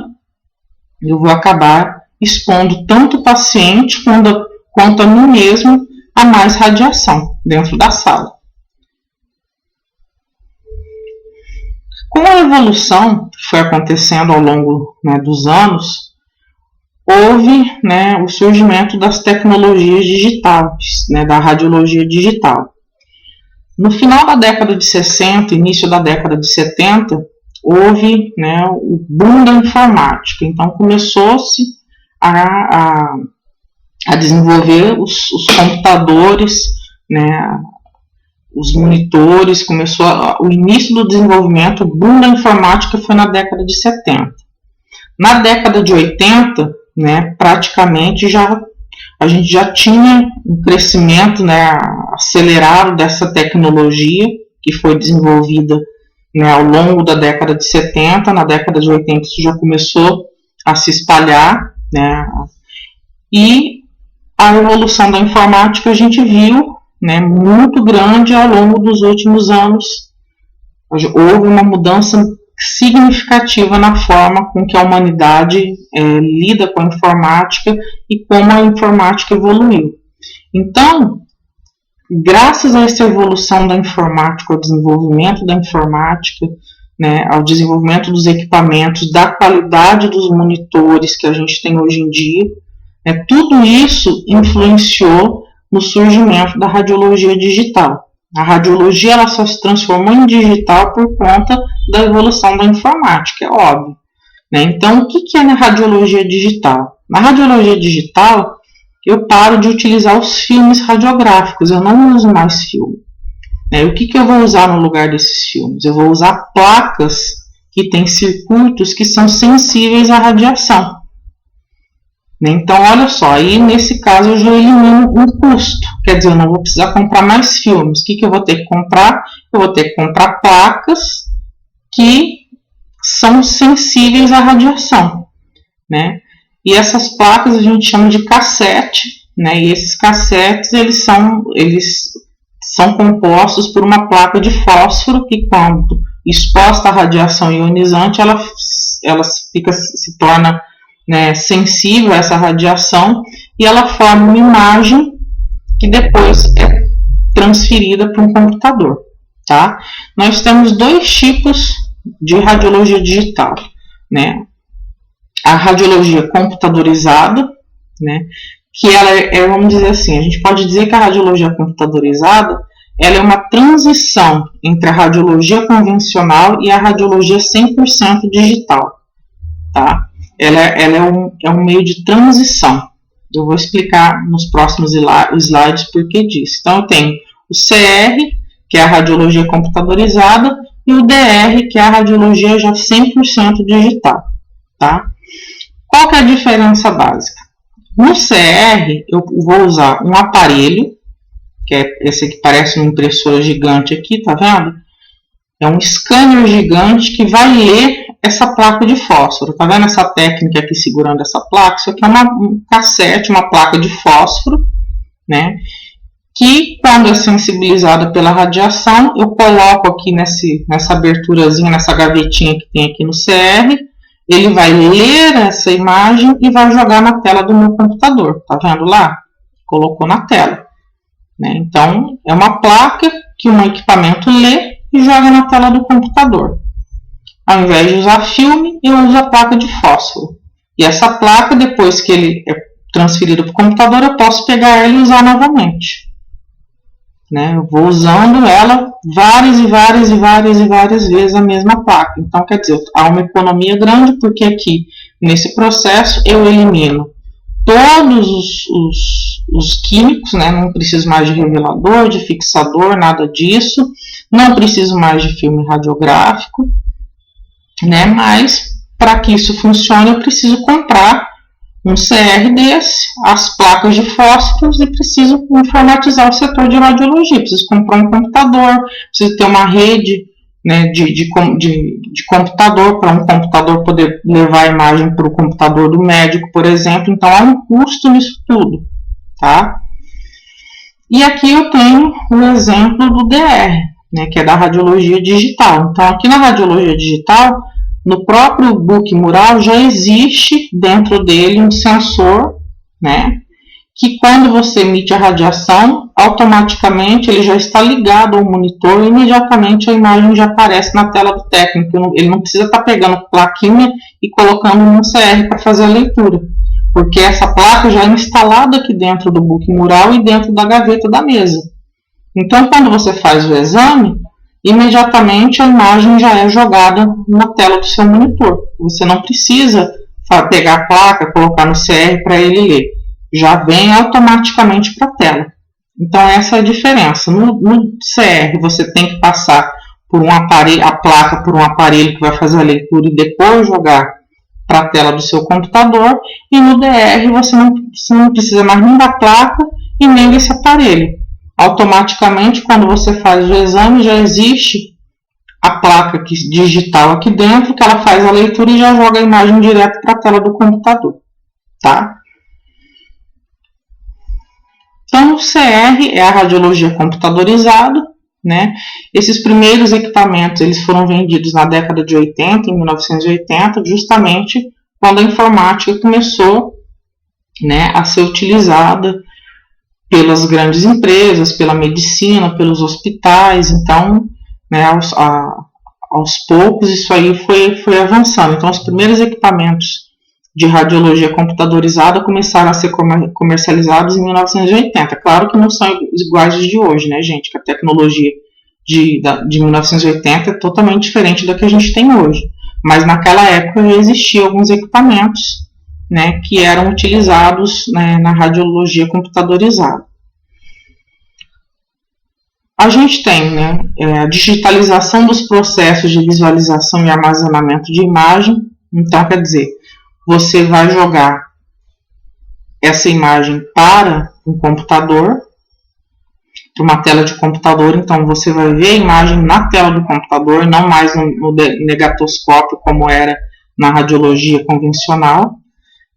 eu vou acabar expondo tanto o paciente quanto a mim mesmo a mais radiação dentro da sala. Com a evolução que foi acontecendo ao longo, né, dos anos, houve, né, o surgimento das tecnologias digitais, né, da radiologia digital. No final da década de 60, início da década de 70, houve, né, o boom da informática. Então começou-se a desenvolver os computadores, né, os monitores, o início do desenvolvimento, o boom da informática foi na década de 70. Na década de 80, né, praticamente a gente já tinha um crescimento, né, acelerado dessa tecnologia que foi desenvolvida, né, ao longo da década de 70. Na década de 80 isso já começou a se espalhar, né, e a evolução da informática a gente viu, né, muito grande ao longo dos últimos anos. Houve uma mudança significativa na forma com que a humanidade lida com a informática e como a informática evoluiu. Então, graças a essa evolução da informática, ao desenvolvimento da informática, né, ao desenvolvimento dos equipamentos, da qualidade dos monitores que a gente tem hoje em dia, né, tudo isso influenciou no surgimento da radiologia digital. A radiologia ela só se transformou em digital por conta da evolução da informática, é óbvio. Né? Então, o que é a radiologia digital? Na radiologia digital, eu paro de utilizar os filmes radiográficos, eu não uso mais filme. Né? O que eu vou usar no lugar desses filmes? Eu vou usar placas que têm circuitos que são sensíveis à radiação. Então, olha só, aí nesse caso eu já elimino um custo, quer dizer, eu não vou precisar comprar mais filmes. O que eu vou ter que comprar? Eu vou ter que comprar placas que são sensíveis à radiação, né? E essas placas a gente chama de cassete, né? E esses cassetes eles são compostos por uma placa de fósforo que, quando exposta à radiação ionizante, ela se torna, né, sensível a essa radiação e ela forma uma imagem que depois é transferida para um computador. Tá? Nós temos dois tipos de radiologia digital, né? A radiologia computadorizada, né? Que ela vamos dizer assim, a gente pode dizer que a radiologia computadorizada ela é uma transição entre a radiologia convencional e a radiologia 100% digital. Tá? Ela é um meio de transição. Eu vou explicar nos próximos slides por que disso. Então, eu tenho o CR, que é a radiologia computadorizada, e o DR, que é a radiologia já 100% digital. Tá? Qual que é a diferença básica? No CR, eu vou usar um aparelho, que é esse aqui, parece uma impressora gigante aqui, tá vendo? É um scanner gigante que vai ler essa placa de fósforo. Tá vendo essa técnica aqui segurando essa placa? Isso aqui é um cassete, uma placa de fósforo, né? Que, quando é sensibilizada pela radiação, eu coloco aqui nessa aberturazinha, nessa gavetinha que tem aqui no CR, ele vai ler essa imagem e vai jogar na tela do meu computador. Tá vendo lá? Colocou na tela. Né? Então, é uma placa que um equipamento lê e joga na tela do computador. Ao invés de usar filme, eu uso a placa de fósforo. E essa placa, depois que ele é transferido para o computador, eu posso pegar ela e usar novamente. Né? Eu vou usando ela várias vezes a mesma placa. Então, quer dizer, há uma economia grande, porque aqui, nesse processo, eu elimino todos os químicos, né? Não preciso mais de revelador, de fixador, nada disso. Não preciso mais de filme radiográfico, né? Mas, para que isso funcione, eu preciso comprar um CR desse, as placas de fósforos e preciso informatizar o setor de radiologia. Preciso comprar um computador, preciso ter uma rede, né, de computador, para um computador poder levar a imagem para o computador do médico, por exemplo. Então, há um custo nisso tudo, tá? E aqui eu tenho o exemplo do DR, né, que é da radiologia digital. Então, aqui na radiologia digital, no próprio book mural já existe dentro dele um sensor, né, que quando você emite a radiação, automaticamente ele já está ligado ao monitor e imediatamente a imagem já aparece na tela do técnico. Ele não precisa estar pegando plaquinha e colocando num CR para fazer a leitura, porque essa placa já é instalada aqui dentro do book mural e dentro da gaveta da mesa. Então, quando você faz o exame, imediatamente a imagem já é jogada na tela do seu monitor. Você não precisa pegar a placa, colocar no CR para ele ler. Já vem automaticamente para a tela. Então, essa é a diferença. No CR, você tem que passar por um aparelho, a placa por um aparelho que vai fazer a leitura e depois jogar para a tela do seu computador. E no DR, você não precisa mais nem da placa e nem desse aparelho. Automaticamente, quando você faz o exame, já existe a placa digital aqui dentro, que ela faz a leitura e já joga a imagem direto para a tela do computador. Tá? Então, o CR é a radiologia computadorizada, né? Esses primeiros equipamentos eles foram vendidos na década de 80, em 1980, justamente quando a informática começou, né, a ser utilizada pelas grandes empresas, pela medicina, pelos hospitais. Então, né, aos poucos isso aí foi avançando. Então, os primeiros equipamentos de radiologia computadorizada começaram a ser comercializados em 1980. Claro que não são iguais aos de hoje, né, gente? Que a tecnologia de 1980 é totalmente diferente da que a gente tem hoje. Mas naquela época já existiam alguns equipamentos, né, que eram utilizados, né, na radiologia computadorizada. A gente tem, né, a digitalização dos processos de visualização e armazenamento de imagem. Então, quer dizer, você vai jogar essa imagem para um computador, para uma tela de computador. Então, você vai ver a imagem na tela do computador, não mais no negatoscópio, como era na radiologia convencional.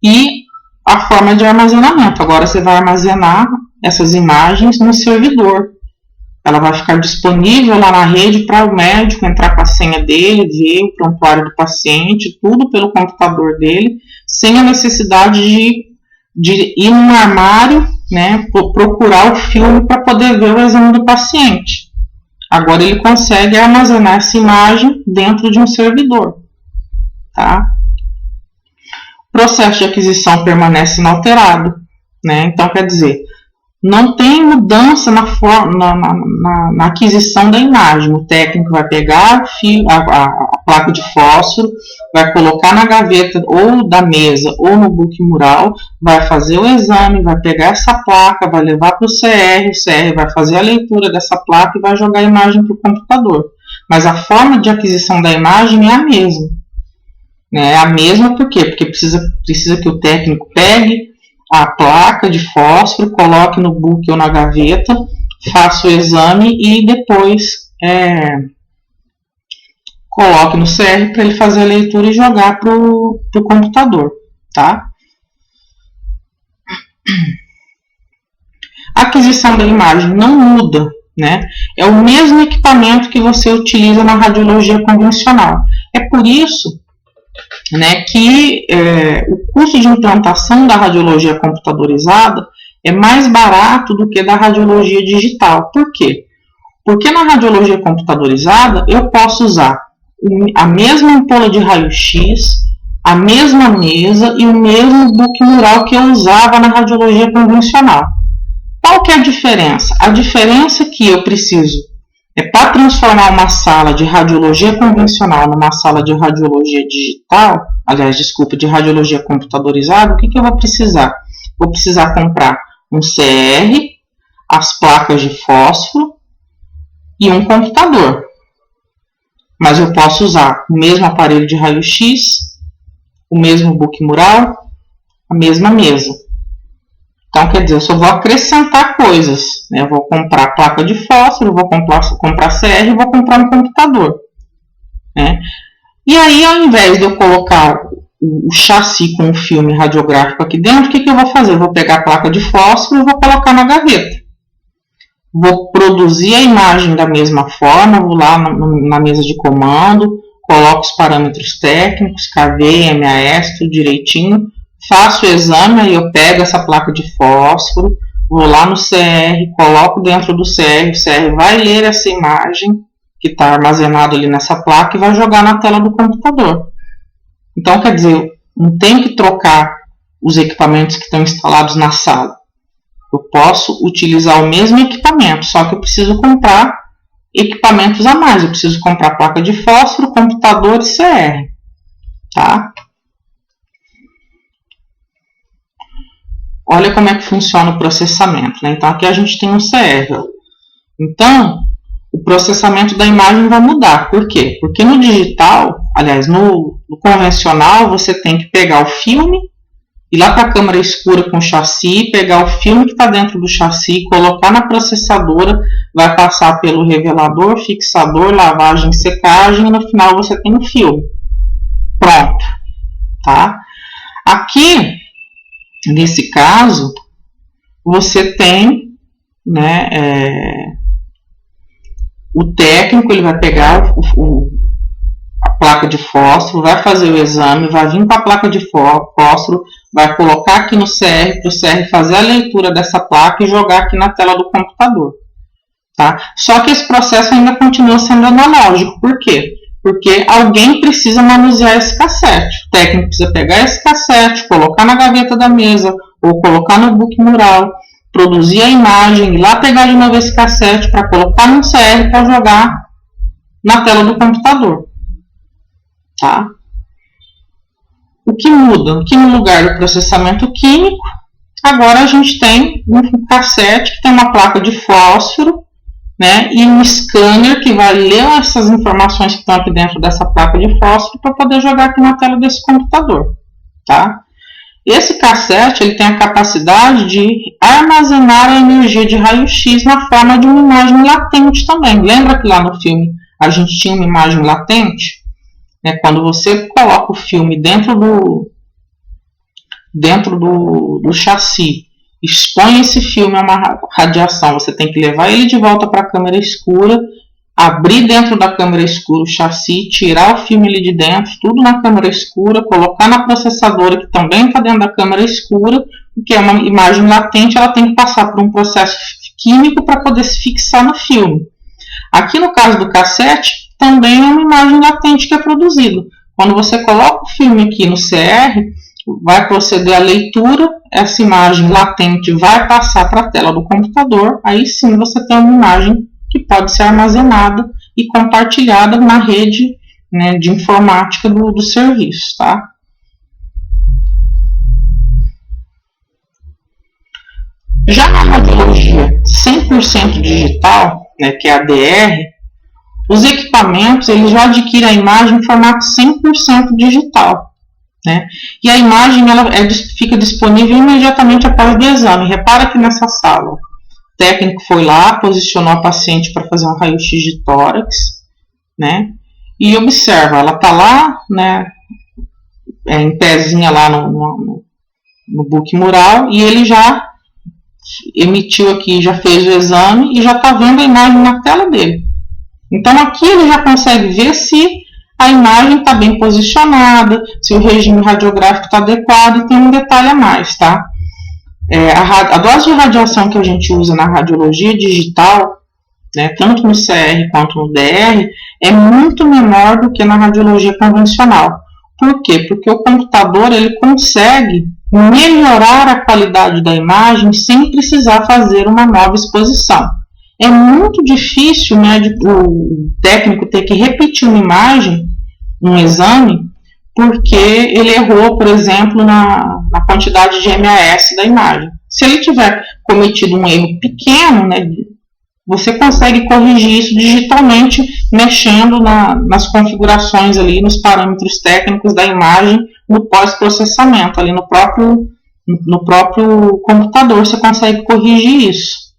E a forma de armazenamento. Agora você vai armazenar essas imagens no servidor. Ela vai ficar disponível lá na rede para o médico entrar com a senha dele, ver o prontuário do paciente, tudo pelo computador dele, sem a necessidade de ir num armário, né, procurar o filme para poder ver o exame do paciente. Agora ele consegue armazenar essa imagem dentro de um servidor. Tá? O processo de aquisição permanece inalterado, né? Então, quer dizer, não tem mudança na aquisição da imagem. O técnico vai pegar a placa de fósforo, vai colocar na gaveta ou da mesa ou no book mural, vai fazer o exame, vai pegar essa placa, vai levar para o CR vai fazer a leitura dessa placa e vai jogar a imagem para o computador. Mas a forma de aquisição da imagem é a mesma. É a mesma por quê? Porque precisa que o técnico pegue a placa de fósforo, coloque no book ou na gaveta, faça o exame e depois coloque no CR para ele fazer a leitura e jogar para o computador. Tá? A aquisição da imagem não muda, né? É o mesmo equipamento que você utiliza na radiologia convencional. É por isso né, que o custo de implantação da radiologia computadorizada é mais barato do que da radiologia digital. Por quê? Porque na radiologia computadorizada eu posso usar a mesma ampola de raio-x, a mesma mesa e o mesmo book mural que eu usava na radiologia convencional. Qual que é a diferença? A diferença é que eu preciso, para transformar uma sala de radiologia convencional numa sala de radiologia digital, de radiologia computadorizada, o que eu vou precisar? Vou precisar comprar um CR, as placas de fósforo e um computador. Mas eu posso usar o mesmo aparelho de raio-x, o mesmo book mural, a mesma mesa. Então, quer dizer, eu só vou acrescentar coisas, né? Eu vou comprar placa de fósforo, vou comprar CR e vou comprar um computador, né? E aí, ao invés de eu colocar o chassi com o filme radiográfico aqui dentro, o que eu vou fazer? Eu vou pegar a placa de fósforo e vou colocar na gaveta. Vou produzir a imagem da mesma forma, vou lá na mesa de comando, coloco os parâmetros técnicos, KV, MAS, tudo direitinho, faço o exame, aí eu pego essa placa de fósforo, vou lá no CR, coloco dentro do CR, o CR vai ler essa imagem que está armazenada ali nessa placa e vai jogar na tela do computador. Então, quer dizer, eu não tenho que trocar os equipamentos que estão instalados na sala. Eu posso utilizar o mesmo equipamento, só que eu preciso comprar equipamentos a mais. Eu preciso comprar placa de fósforo, computador e CR. Tá? Olha como é que funciona o processamento, né? Então, aqui a gente tem um CR. Então, o processamento da imagem vai mudar. Por quê? Porque no digital, aliás, no convencional, você tem que pegar o filme, ir lá para a câmera escura com o chassi, pegar o filme que está dentro do chassi, colocar na processadora, vai passar pelo revelador, fixador, lavagem, secagem, e no final você tem o filme. Pronto. Tá? Aqui, nesse caso, você tem, né, o técnico, ele vai pegar a placa de fósforo, vai fazer o exame, vai vir com a placa de fósforo, vai colocar aqui no CR, para o CR fazer a leitura dessa placa e jogar aqui na tela do computador. Tá? Só que esse processo ainda continua sendo analógico. Por quê? Porque alguém precisa manusear esse cassete. O técnico precisa pegar esse cassete, colocar na gaveta da mesa, ou colocar no book mural, produzir a imagem, ir lá pegar de novo esse cassete para colocar no CR para jogar na tela do computador. Tá? O que muda? Aqui no lugar do processamento químico, agora a gente tem um cassete que tem uma placa de fósforo, né, e um scanner que vai ler essas informações que estão aqui dentro dessa placa de fósforo para poder jogar aqui na tela desse computador. Tá? Esse cassete ele tem a capacidade de armazenar a energia de raio-x na forma de uma imagem latente também. Lembra que lá no filme a gente tinha uma imagem latente? Quando você coloca o filme dentro do chassi, expõe esse filme a uma radiação, você tem que levar ele de volta para a câmera escura, abrir dentro da câmera escura o chassi, tirar o filme ali de dentro, tudo na câmera escura, colocar na processadora que também está dentro da câmera escura, porque é uma imagem latente, ela tem que passar por um processo químico para poder se fixar no filme. Aqui no caso do cassete, também é uma imagem latente que é produzida. Quando você coloca o filme aqui no CR, vai proceder a leitura, essa imagem latente vai passar para a tela do computador, aí sim você tem uma imagem que pode ser armazenada e compartilhada na rede, né, de informática do serviço. Tá? Já na radiologia 100% digital, né, que é a DR, os equipamentos eles já adquirem a imagem em formato 100% digital. Né? E a imagem ela fica disponível imediatamente após o exame. Repara que nessa sala o técnico foi lá, posicionou a paciente para fazer um raio-x de tórax, né? E observa, ela está lá, né, em pezinha lá no book mural, e ele já emitiu aqui, já fez o exame e já está vendo a imagem na tela dele. Então aqui ele já consegue ver se a imagem está bem posicionada, se o regime radiográfico está adequado, e tem um detalhe a mais, tá? A dose de radiação que a gente usa na radiologia digital, né, tanto no CR quanto no DR, é muito menor do que na radiologia convencional. Por quê? Porque o computador ele consegue melhorar a qualidade da imagem sem precisar fazer uma nova exposição. É muito difícil, né, o técnico ter que repetir uma imagem, um exame, porque ele errou, por exemplo, na quantidade de MAS da imagem. Se ele tiver cometido um erro pequeno, né, você consegue corrigir isso digitalmente, mexendo nas configurações ali, nos parâmetros técnicos da imagem, no pós-processamento, ali no próprio computador, você consegue corrigir isso.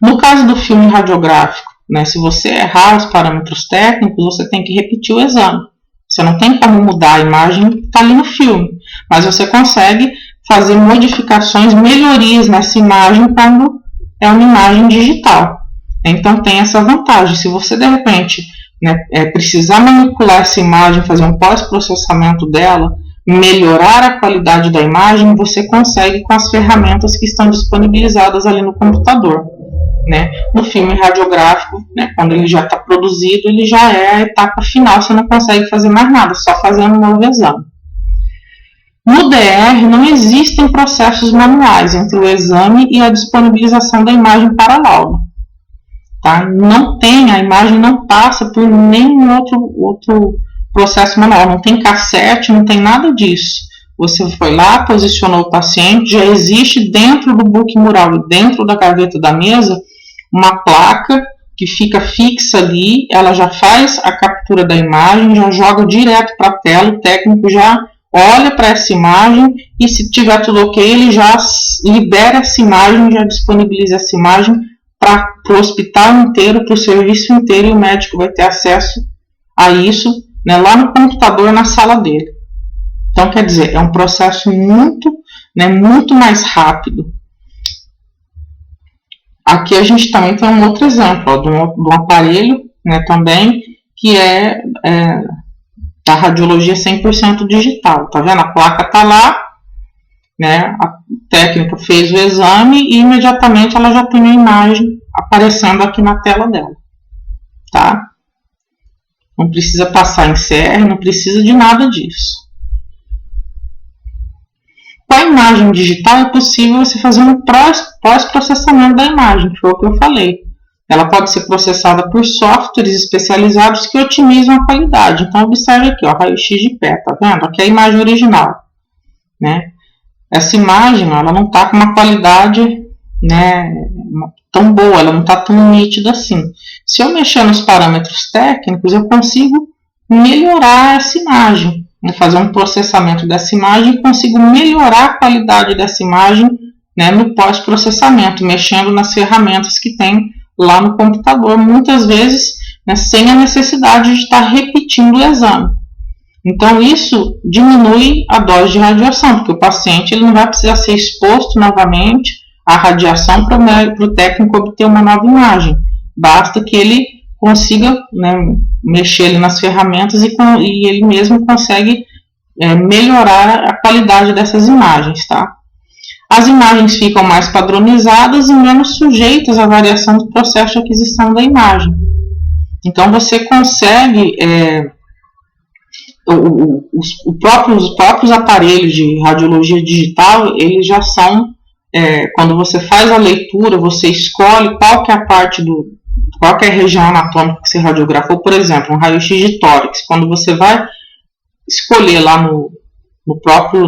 No caso do filme radiográfico, né, se você errar os parâmetros técnicos, você tem que repetir o exame. Você não tem como mudar a imagem que está ali no filme, mas você consegue fazer modificações, melhorias nessa imagem quando é uma imagem digital. Então tem essa vantagem. Se você de repente, né, precisar manipular essa imagem, fazer um pós-processamento dela, melhorar a qualidade da imagem, você consegue com as ferramentas que estão disponibilizadas ali no computador. Né? No filme radiográfico, né, quando ele já está produzido, ele já é a etapa final, você não consegue fazer mais nada, só fazendo um novo exame. No DR, não existem processos manuais entre o exame e a disponibilização da imagem para laudo. Tá? Não tem, a imagem não passa por nenhum outro processo manual, não tem cassete, não tem nada disso. Você foi lá, posicionou o paciente, já existe dentro do book mural e dentro da gaveta da mesa uma placa que fica fixa ali, ela já faz a captura da imagem, já joga direto para a tela, o técnico já olha para essa imagem e se tiver tudo ok, ele já libera essa imagem, já disponibiliza essa imagem para o hospital inteiro, para o serviço inteiro, e o médico vai ter acesso a isso, né, lá no computador, na sala dele. Então, quer dizer, é um processo muito mais rápido. Aqui a gente também tem um outro exemplo, ó, de um aparelho, né, também, que é da radiologia 100% digital. Tá vendo? A placa está lá, né, a técnica fez o exame e imediatamente ela já tem a imagem aparecendo aqui na tela dela. Tá? Não precisa passar em CR, não precisa de nada disso. Com a imagem digital é possível você fazer um pós-processamento da imagem, que foi o que eu falei. Ela pode ser processada por softwares especializados que otimizam a qualidade. Então, observe aqui, ó, raio-x de pé, tá vendo? Aqui é a imagem original, né? Essa imagem, ela não está com uma qualidade, né, tão boa, ela não está tão nítida assim. Se eu mexer nos parâmetros técnicos, eu consigo melhorar essa imagem, fazer um processamento dessa imagem e consigo melhorar a qualidade dessa imagem, né, no pós-processamento, mexendo nas ferramentas que tem lá no computador, muitas vezes, né, sem a necessidade de estar repetindo o exame. Então isso diminui a dose de radiação, porque o paciente ele não vai precisar ser exposto novamente à radiação para o técnico obter uma nova imagem. Basta que ele consiga, né, mexer ali nas ferramentas e ele mesmo consegue melhorar a qualidade dessas imagens, tá? As imagens ficam mais padronizadas e menos sujeitas à variação do processo de aquisição da imagem. Então você consegue, os próprios aparelhos de radiologia digital, eles já são, quando você faz a leitura, você escolhe qual que é a parte qual que é a região anatômica que você radiografou. Por exemplo, um raio-x de tórax. Quando você vai escolher lá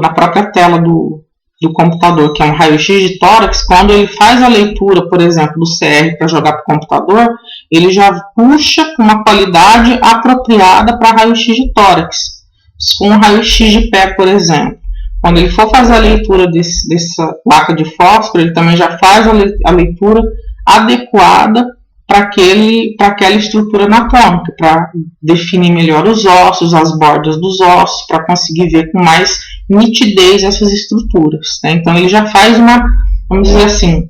na própria tela do computador, que é um raio-x de tórax, quando ele faz a leitura, por exemplo, do CR para jogar para o computador, ele já puxa com uma qualidade apropriada para raio-x de tórax. Se for um raio-x de pé, por exemplo, quando ele for fazer a leitura dessa placa de fósforo, ele também já faz a leitura adequada para aquela estrutura anatômica, para definir melhor os ossos, as bordas dos ossos, para conseguir ver com mais nitidez essas estruturas, né? Então ele já faz vamos dizer assim,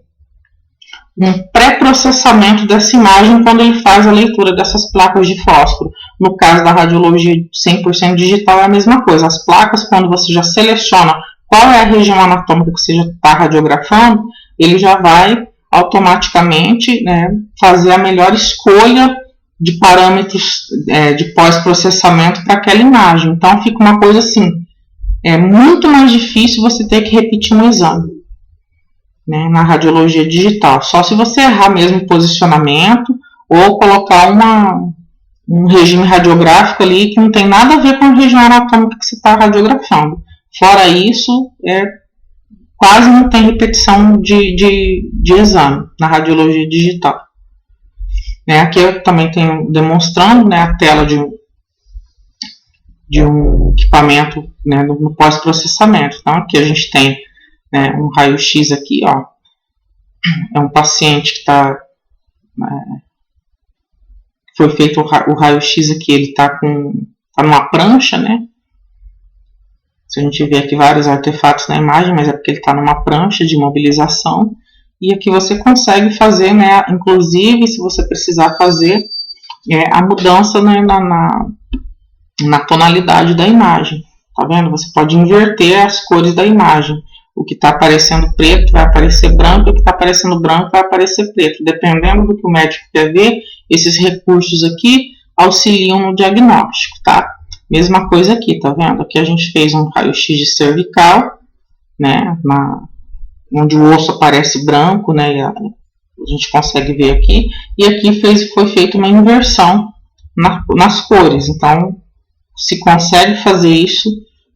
um pré-processamento dessa imagem quando ele faz a leitura dessas placas de fósforo. No caso da radiologia 100% digital é a mesma coisa. As placas, quando você já seleciona qual é a região anatômica que você já está radiografando, ele já vai automaticamente, né, fazer a melhor escolha de parâmetros de pós-processamento para aquela imagem. Então fica uma coisa assim, é muito mais difícil você ter que repetir um exame, né, na radiologia digital. Só se você errar mesmo o posicionamento ou colocar um regime radiográfico ali que não tem nada a ver com a região anatômica que você está radiografando. Fora isso, quase não tem repetição de exame na radiologia digital. Né, aqui eu também tenho demonstrando, né, a tela de um equipamento, né, no pós-processamento. Então aqui a gente tem, né, um raio-x aqui, ó. É um paciente que está... foi feito o raio-x aqui, ele está numa prancha, né? Se a gente vê aqui vários artefatos na imagem, mas é porque ele está numa prancha de mobilização. E aqui você consegue fazer, né, inclusive, se você precisar fazer a mudança, né, na tonalidade da imagem. Tá vendo? Você pode inverter as cores da imagem. O que está aparecendo preto vai aparecer branco, e o que está aparecendo branco vai aparecer preto. Dependendo do que o médico quer ver, esses recursos aqui auxiliam no diagnóstico, tá? Mesma coisa aqui, tá vendo? Aqui a gente fez um raio-x de cervical, né? Onde o osso aparece branco, né? A gente consegue ver aqui. E aqui foi feita uma inversão nas cores. Então, se consegue fazer isso,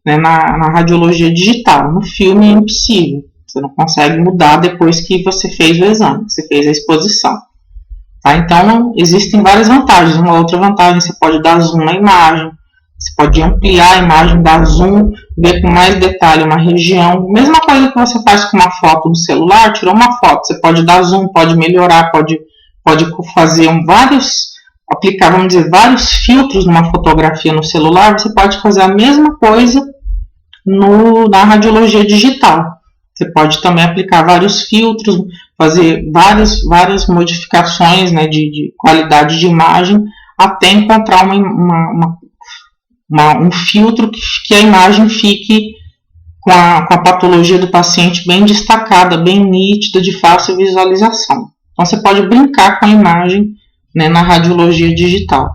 né, na radiologia digital. No filme é impossível. Você não consegue mudar depois que você fez o exame, você fez a exposição. Tá? Então, existem várias vantagens. Uma outra vantagem, você pode dar zoom na imagem, você pode ampliar a imagem, dar zoom, ver com mais detalhe uma região. Mesma coisa que você faz com uma foto no celular, tirou uma foto, você pode dar zoom, pode melhorar, pode fazer aplicar, vamos dizer, vários filtros numa fotografia no celular. Você pode fazer a mesma coisa na radiologia digital. Você pode também aplicar vários filtros, fazer várias modificações, né, de qualidade de imagem, até encontrar um filtro que a imagem fique com a patologia do paciente bem destacada, bem nítida, de fácil visualização. Então você pode brincar com a imagem, né, na radiologia digital.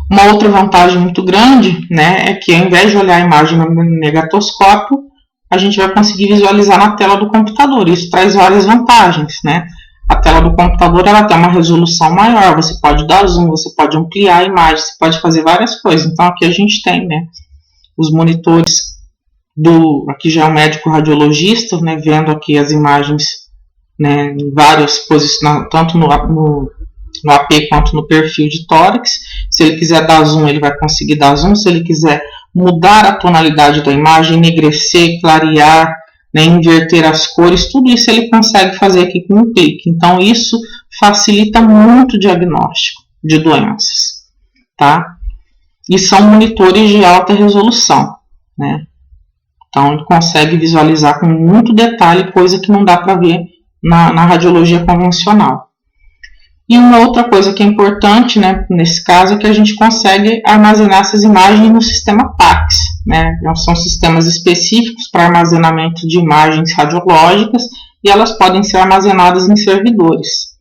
Uma outra vantagem muito grande, né, é que ao invés de olhar a imagem no negatoscópio, a gente vai conseguir visualizar na tela do computador. Isso traz várias vantagens, né? A tela do computador ela tem uma resolução maior, você pode dar zoom, você pode ampliar a imagem, você pode fazer várias coisas. Então aqui a gente tem, né, os monitores aqui já é o médico radiologista, né, vendo aqui as imagens, né, em várias posições, tanto no AP quanto no perfil de tórax. Se ele quiser dar zoom, ele vai conseguir dar zoom. Se ele quiser mudar a tonalidade da imagem, enegrecer, clarear, né, inverter as cores, tudo isso ele consegue fazer aqui com um clique. Então isso facilita muito o diagnóstico de doenças, tá? E são monitores de alta resolução, né? Então ele consegue visualizar com muito detalhe, coisa que não dá para ver na radiologia convencional. E uma outra coisa que é importante, né, nesse caso, é que a gente consegue armazenar essas imagens no sistema PACS, né? São sistemas específicos para armazenamento de imagens radiológicas e elas podem ser armazenadas em servidores.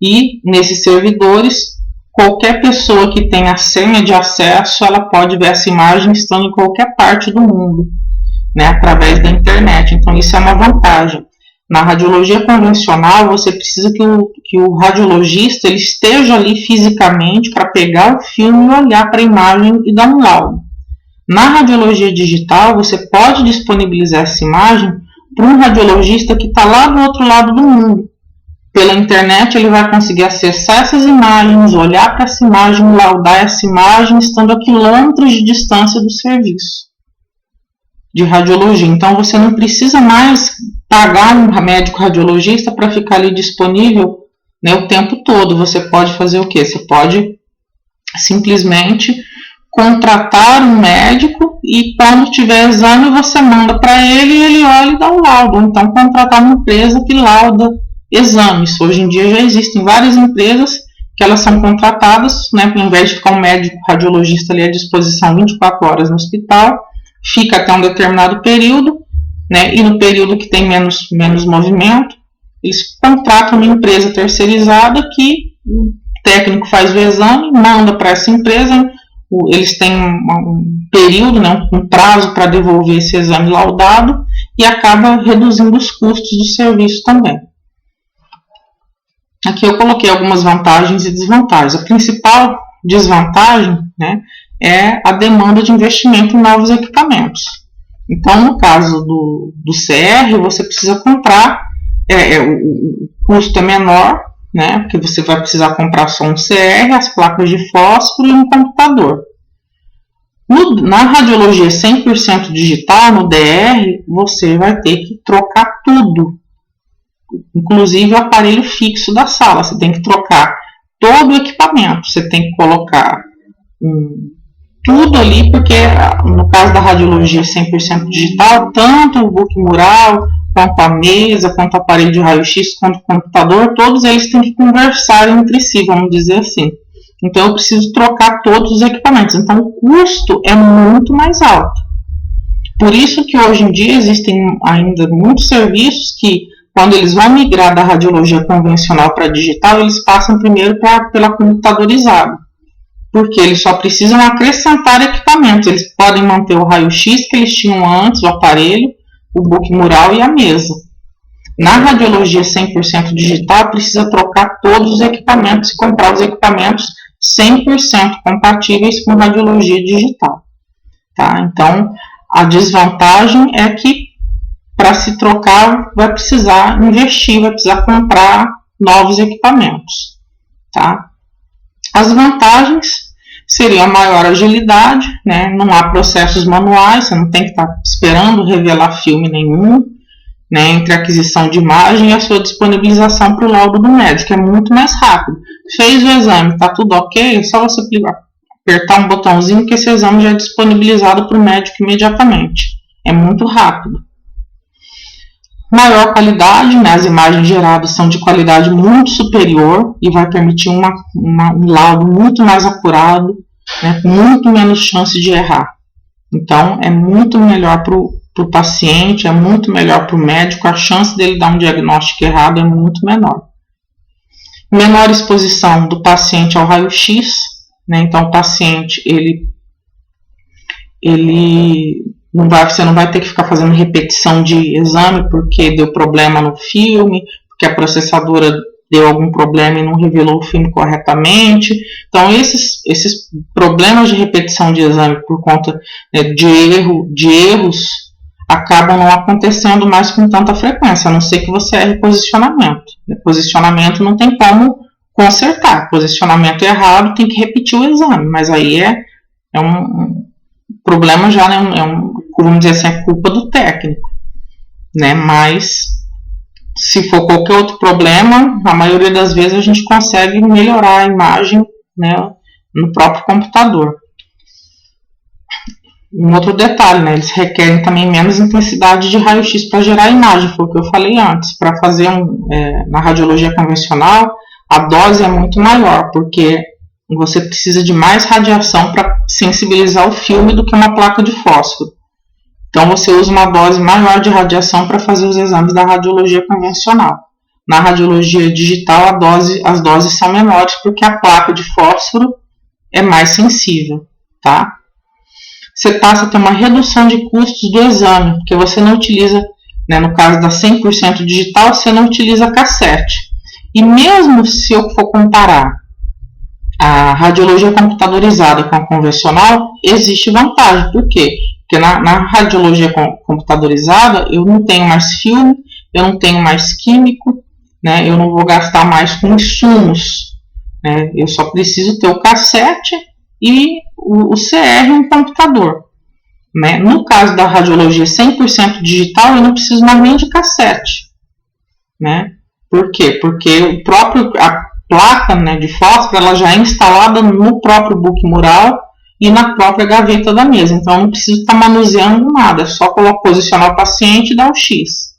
E nesses servidores, qualquer pessoa que tenha a senha de acesso, ela pode ver essa imagem estando em qualquer parte do mundo, né, através da internet. Então isso é uma vantagem. Na radiologia convencional, você precisa que o radiologista ele esteja ali fisicamente para pegar o filme e olhar para a imagem e dar um laudo. Na radiologia digital, você pode disponibilizar essa imagem para um radiologista que está lá do outro lado do mundo. Pela internet, ele vai conseguir acessar essas imagens, olhar para essa imagem, laudar essa imagem, estando a quilômetros de distância do serviço de radiologia. Então, você não precisa mais pagar um médico radiologista para ficar ali disponível, né, o tempo todo. Você pode fazer o quê? Você pode simplesmente contratar um médico e quando tiver exame você manda para ele e ele olha e dá o laudo. Ou então contratar uma empresa que lauda exames. Hoje em dia já existem várias empresas que elas são contratadas, né, ao invés de ficar um médico radiologista ali à disposição 24 horas no hospital, fica até um determinado período, né, e no período que tem menos movimento, eles contratam uma empresa terceirizada que o técnico faz o exame, manda para essa empresa, eles têm um período, né, um prazo para devolver esse exame laudado e acaba reduzindo os custos do serviço também. Aqui eu coloquei algumas vantagens e desvantagens. A principal desvantagem, né, é a demanda de investimento em novos equipamentos. Então, no caso do CR, você precisa comprar, o custo é menor, né, porque você vai precisar comprar só um CR, as placas de fósforo e um computador. Na radiologia 100% digital, no DR, você vai ter que trocar tudo, inclusive o aparelho fixo da sala. Você tem que trocar todo o equipamento, você tem que colocar tudo ali, porque no caso da radiologia 100% digital, tanto o book mural, quanto a mesa, quanto o aparelho de raio-x, quanto o computador, todos eles têm que conversar entre si, vamos dizer assim. Então eu preciso trocar todos os equipamentos, então o custo é muito mais alto. Por isso que hoje em dia existem ainda muitos serviços que, quando eles vão migrar da radiologia convencional para digital, eles passam primeiro pela computadorizada, porque eles só precisam acrescentar equipamentos. Eles podem manter o raio-x que eles tinham antes, o aparelho, o book mural e a mesa. Na radiologia 100% digital, precisa trocar todos os equipamentos e comprar os equipamentos 100% compatíveis com radiologia digital. Tá? Então, a desvantagem é que, para se trocar, vai precisar investir, vai precisar comprar novos equipamentos. Tá? As vantagens seriam a maior agilidade, né? Não há processos manuais, você não tem que estar esperando revelar filme nenhum, né? Entre a aquisição de imagem e a sua disponibilização para o laudo do médico, é muito mais rápido. Fez o exame, está tudo ok, é só você apertar um botãozinho que esse exame já é disponibilizado para o médico imediatamente. É muito rápido. Maior qualidade, né? As imagens geradas são de qualidade muito superior e vai permitir um laudo muito mais acurado, né? Com muito menos chance de errar. Então, é muito melhor para o paciente, é muito melhor para o médico, a chance dele dar um diagnóstico errado é muito menor. Menor exposição do paciente ao raio-x, né? Então, o paciente, você não vai ter que ficar fazendo repetição de exame porque deu problema no filme, porque a processadora deu algum problema e não revelou o filme corretamente. Então, esses problemas de repetição de exame por conta de erros acabam não acontecendo mais com tanta frequência, a não ser que você erre posicionamento. Posicionamento não tem como consertar. Posicionamento errado, tem que repetir o exame, mas aí é um problema já, né? Vamos dizer assim, é culpa do técnico, né? Mas se for qualquer outro problema, a maioria das vezes a gente consegue melhorar a imagem, né, no próprio computador. Um outro detalhe, né, eles requerem também menos intensidade de raio-x para gerar a imagem, foi o que eu falei antes. Para fazer na radiologia convencional, a dose é muito maior, porque você precisa de mais radiação para sensibilizar o filme do que uma placa de fósforo. Então, você usa uma dose maior de radiação para fazer os exames da radiologia convencional. Na radiologia digital, as doses são menores porque a placa de fósforo é mais sensível. Tá? Você passa a ter uma redução de custos do exame, porque você não utiliza, né, no caso da 100% digital, você não utiliza cassete. E mesmo se eu for comparar a radiologia computadorizada com a convencional, existe vantagem. Por quê? Porque na radiologia computadorizada, eu não tenho mais filme, eu não tenho mais químico, né? Eu não vou gastar mais com insumos, né? Eu só preciso ter o cassete e o CR e um computador, né? No caso da radiologia 100% digital, eu não preciso mais nem de cassete, né? Por quê? Porque a placa, né, de fósforo ela já é instalada no próprio book mural e na própria gaveta da mesa. Então, eu não preciso estar manuseando nada. É só posicionar o paciente e dar o X.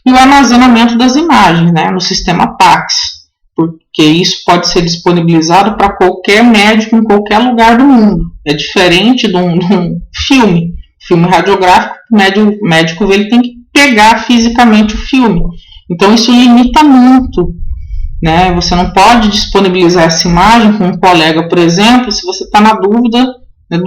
E o armazenamento das imagens, né, no sistema PACS. porque isso pode ser disponibilizado para qualquer médico em qualquer lugar do mundo. É diferente de um filme radiográfico. O médico ele tem que pegar fisicamente o filme. Então isso limita muito, né? Você não pode disponibilizar essa imagem com um colega, por exemplo, se você está na dúvida, né,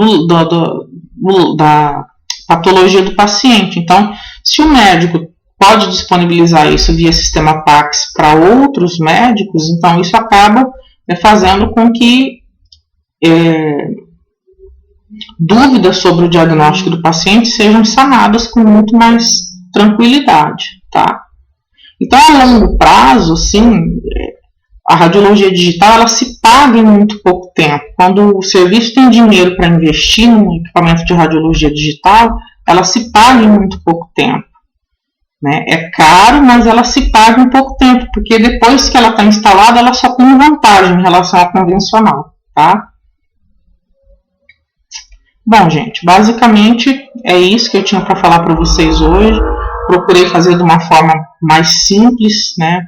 da patologia do paciente. Então, se o médico pode disponibilizar isso via sistema PACS para outros médicos, então isso acaba, né, fazendo com que dúvidas sobre o diagnóstico do paciente sejam sanadas com muito mais tranquilidade, tá? Então, a longo prazo, assim, a radiologia digital ela se paga em muito pouco tempo. Quando o serviço tem dinheiro para investir no equipamento de radiologia digital, ela se paga em muito pouco tempo. Né? É caro, mas ela se paga em pouco tempo, porque depois que ela está instalada, ela só tem vantagem em relação à convencional. Tá? Bom, gente, basicamente é isso que eu tinha para falar para vocês hoje. Procurei fazer de uma forma mais simples, né,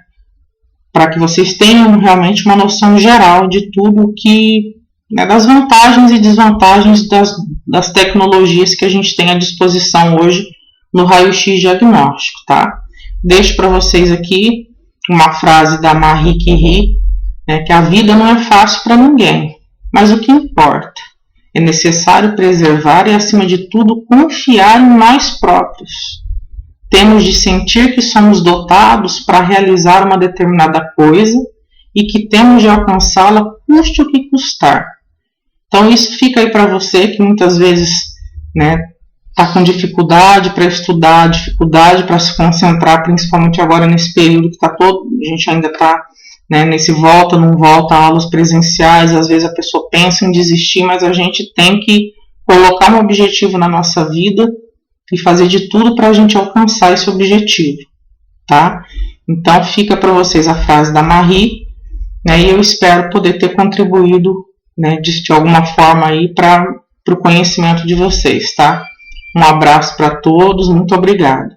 para que vocês tenham realmente uma noção geral de tudo que, né, das vantagens e desvantagens das tecnologias que a gente tem à disposição hoje no raio-x diagnóstico, tá? Deixo para vocês aqui uma frase da Marie Curie, né, que a vida não é fácil para ninguém, mas o que importa é necessário preservar e, acima de tudo, confiar em nós próprios. Temos de sentir que somos dotados para realizar uma determinada coisa e que temos de alcançá-la, custe o que custar. Então, isso fica aí para você que muitas vezes, né, está com dificuldade para estudar, dificuldade para se concentrar, principalmente agora nesse período que está todo, a gente ainda está, né, nesse volta, não volta, aulas presenciais, às vezes a pessoa pensa em desistir, mas a gente tem que colocar um objetivo na nossa vida e fazer de tudo para a gente alcançar esse objetivo, tá? Então fica para vocês a frase da Marie, né, e eu espero poder ter contribuído, né, de alguma forma aí para o conhecimento de vocês, tá? Um abraço para todos, muito obrigado.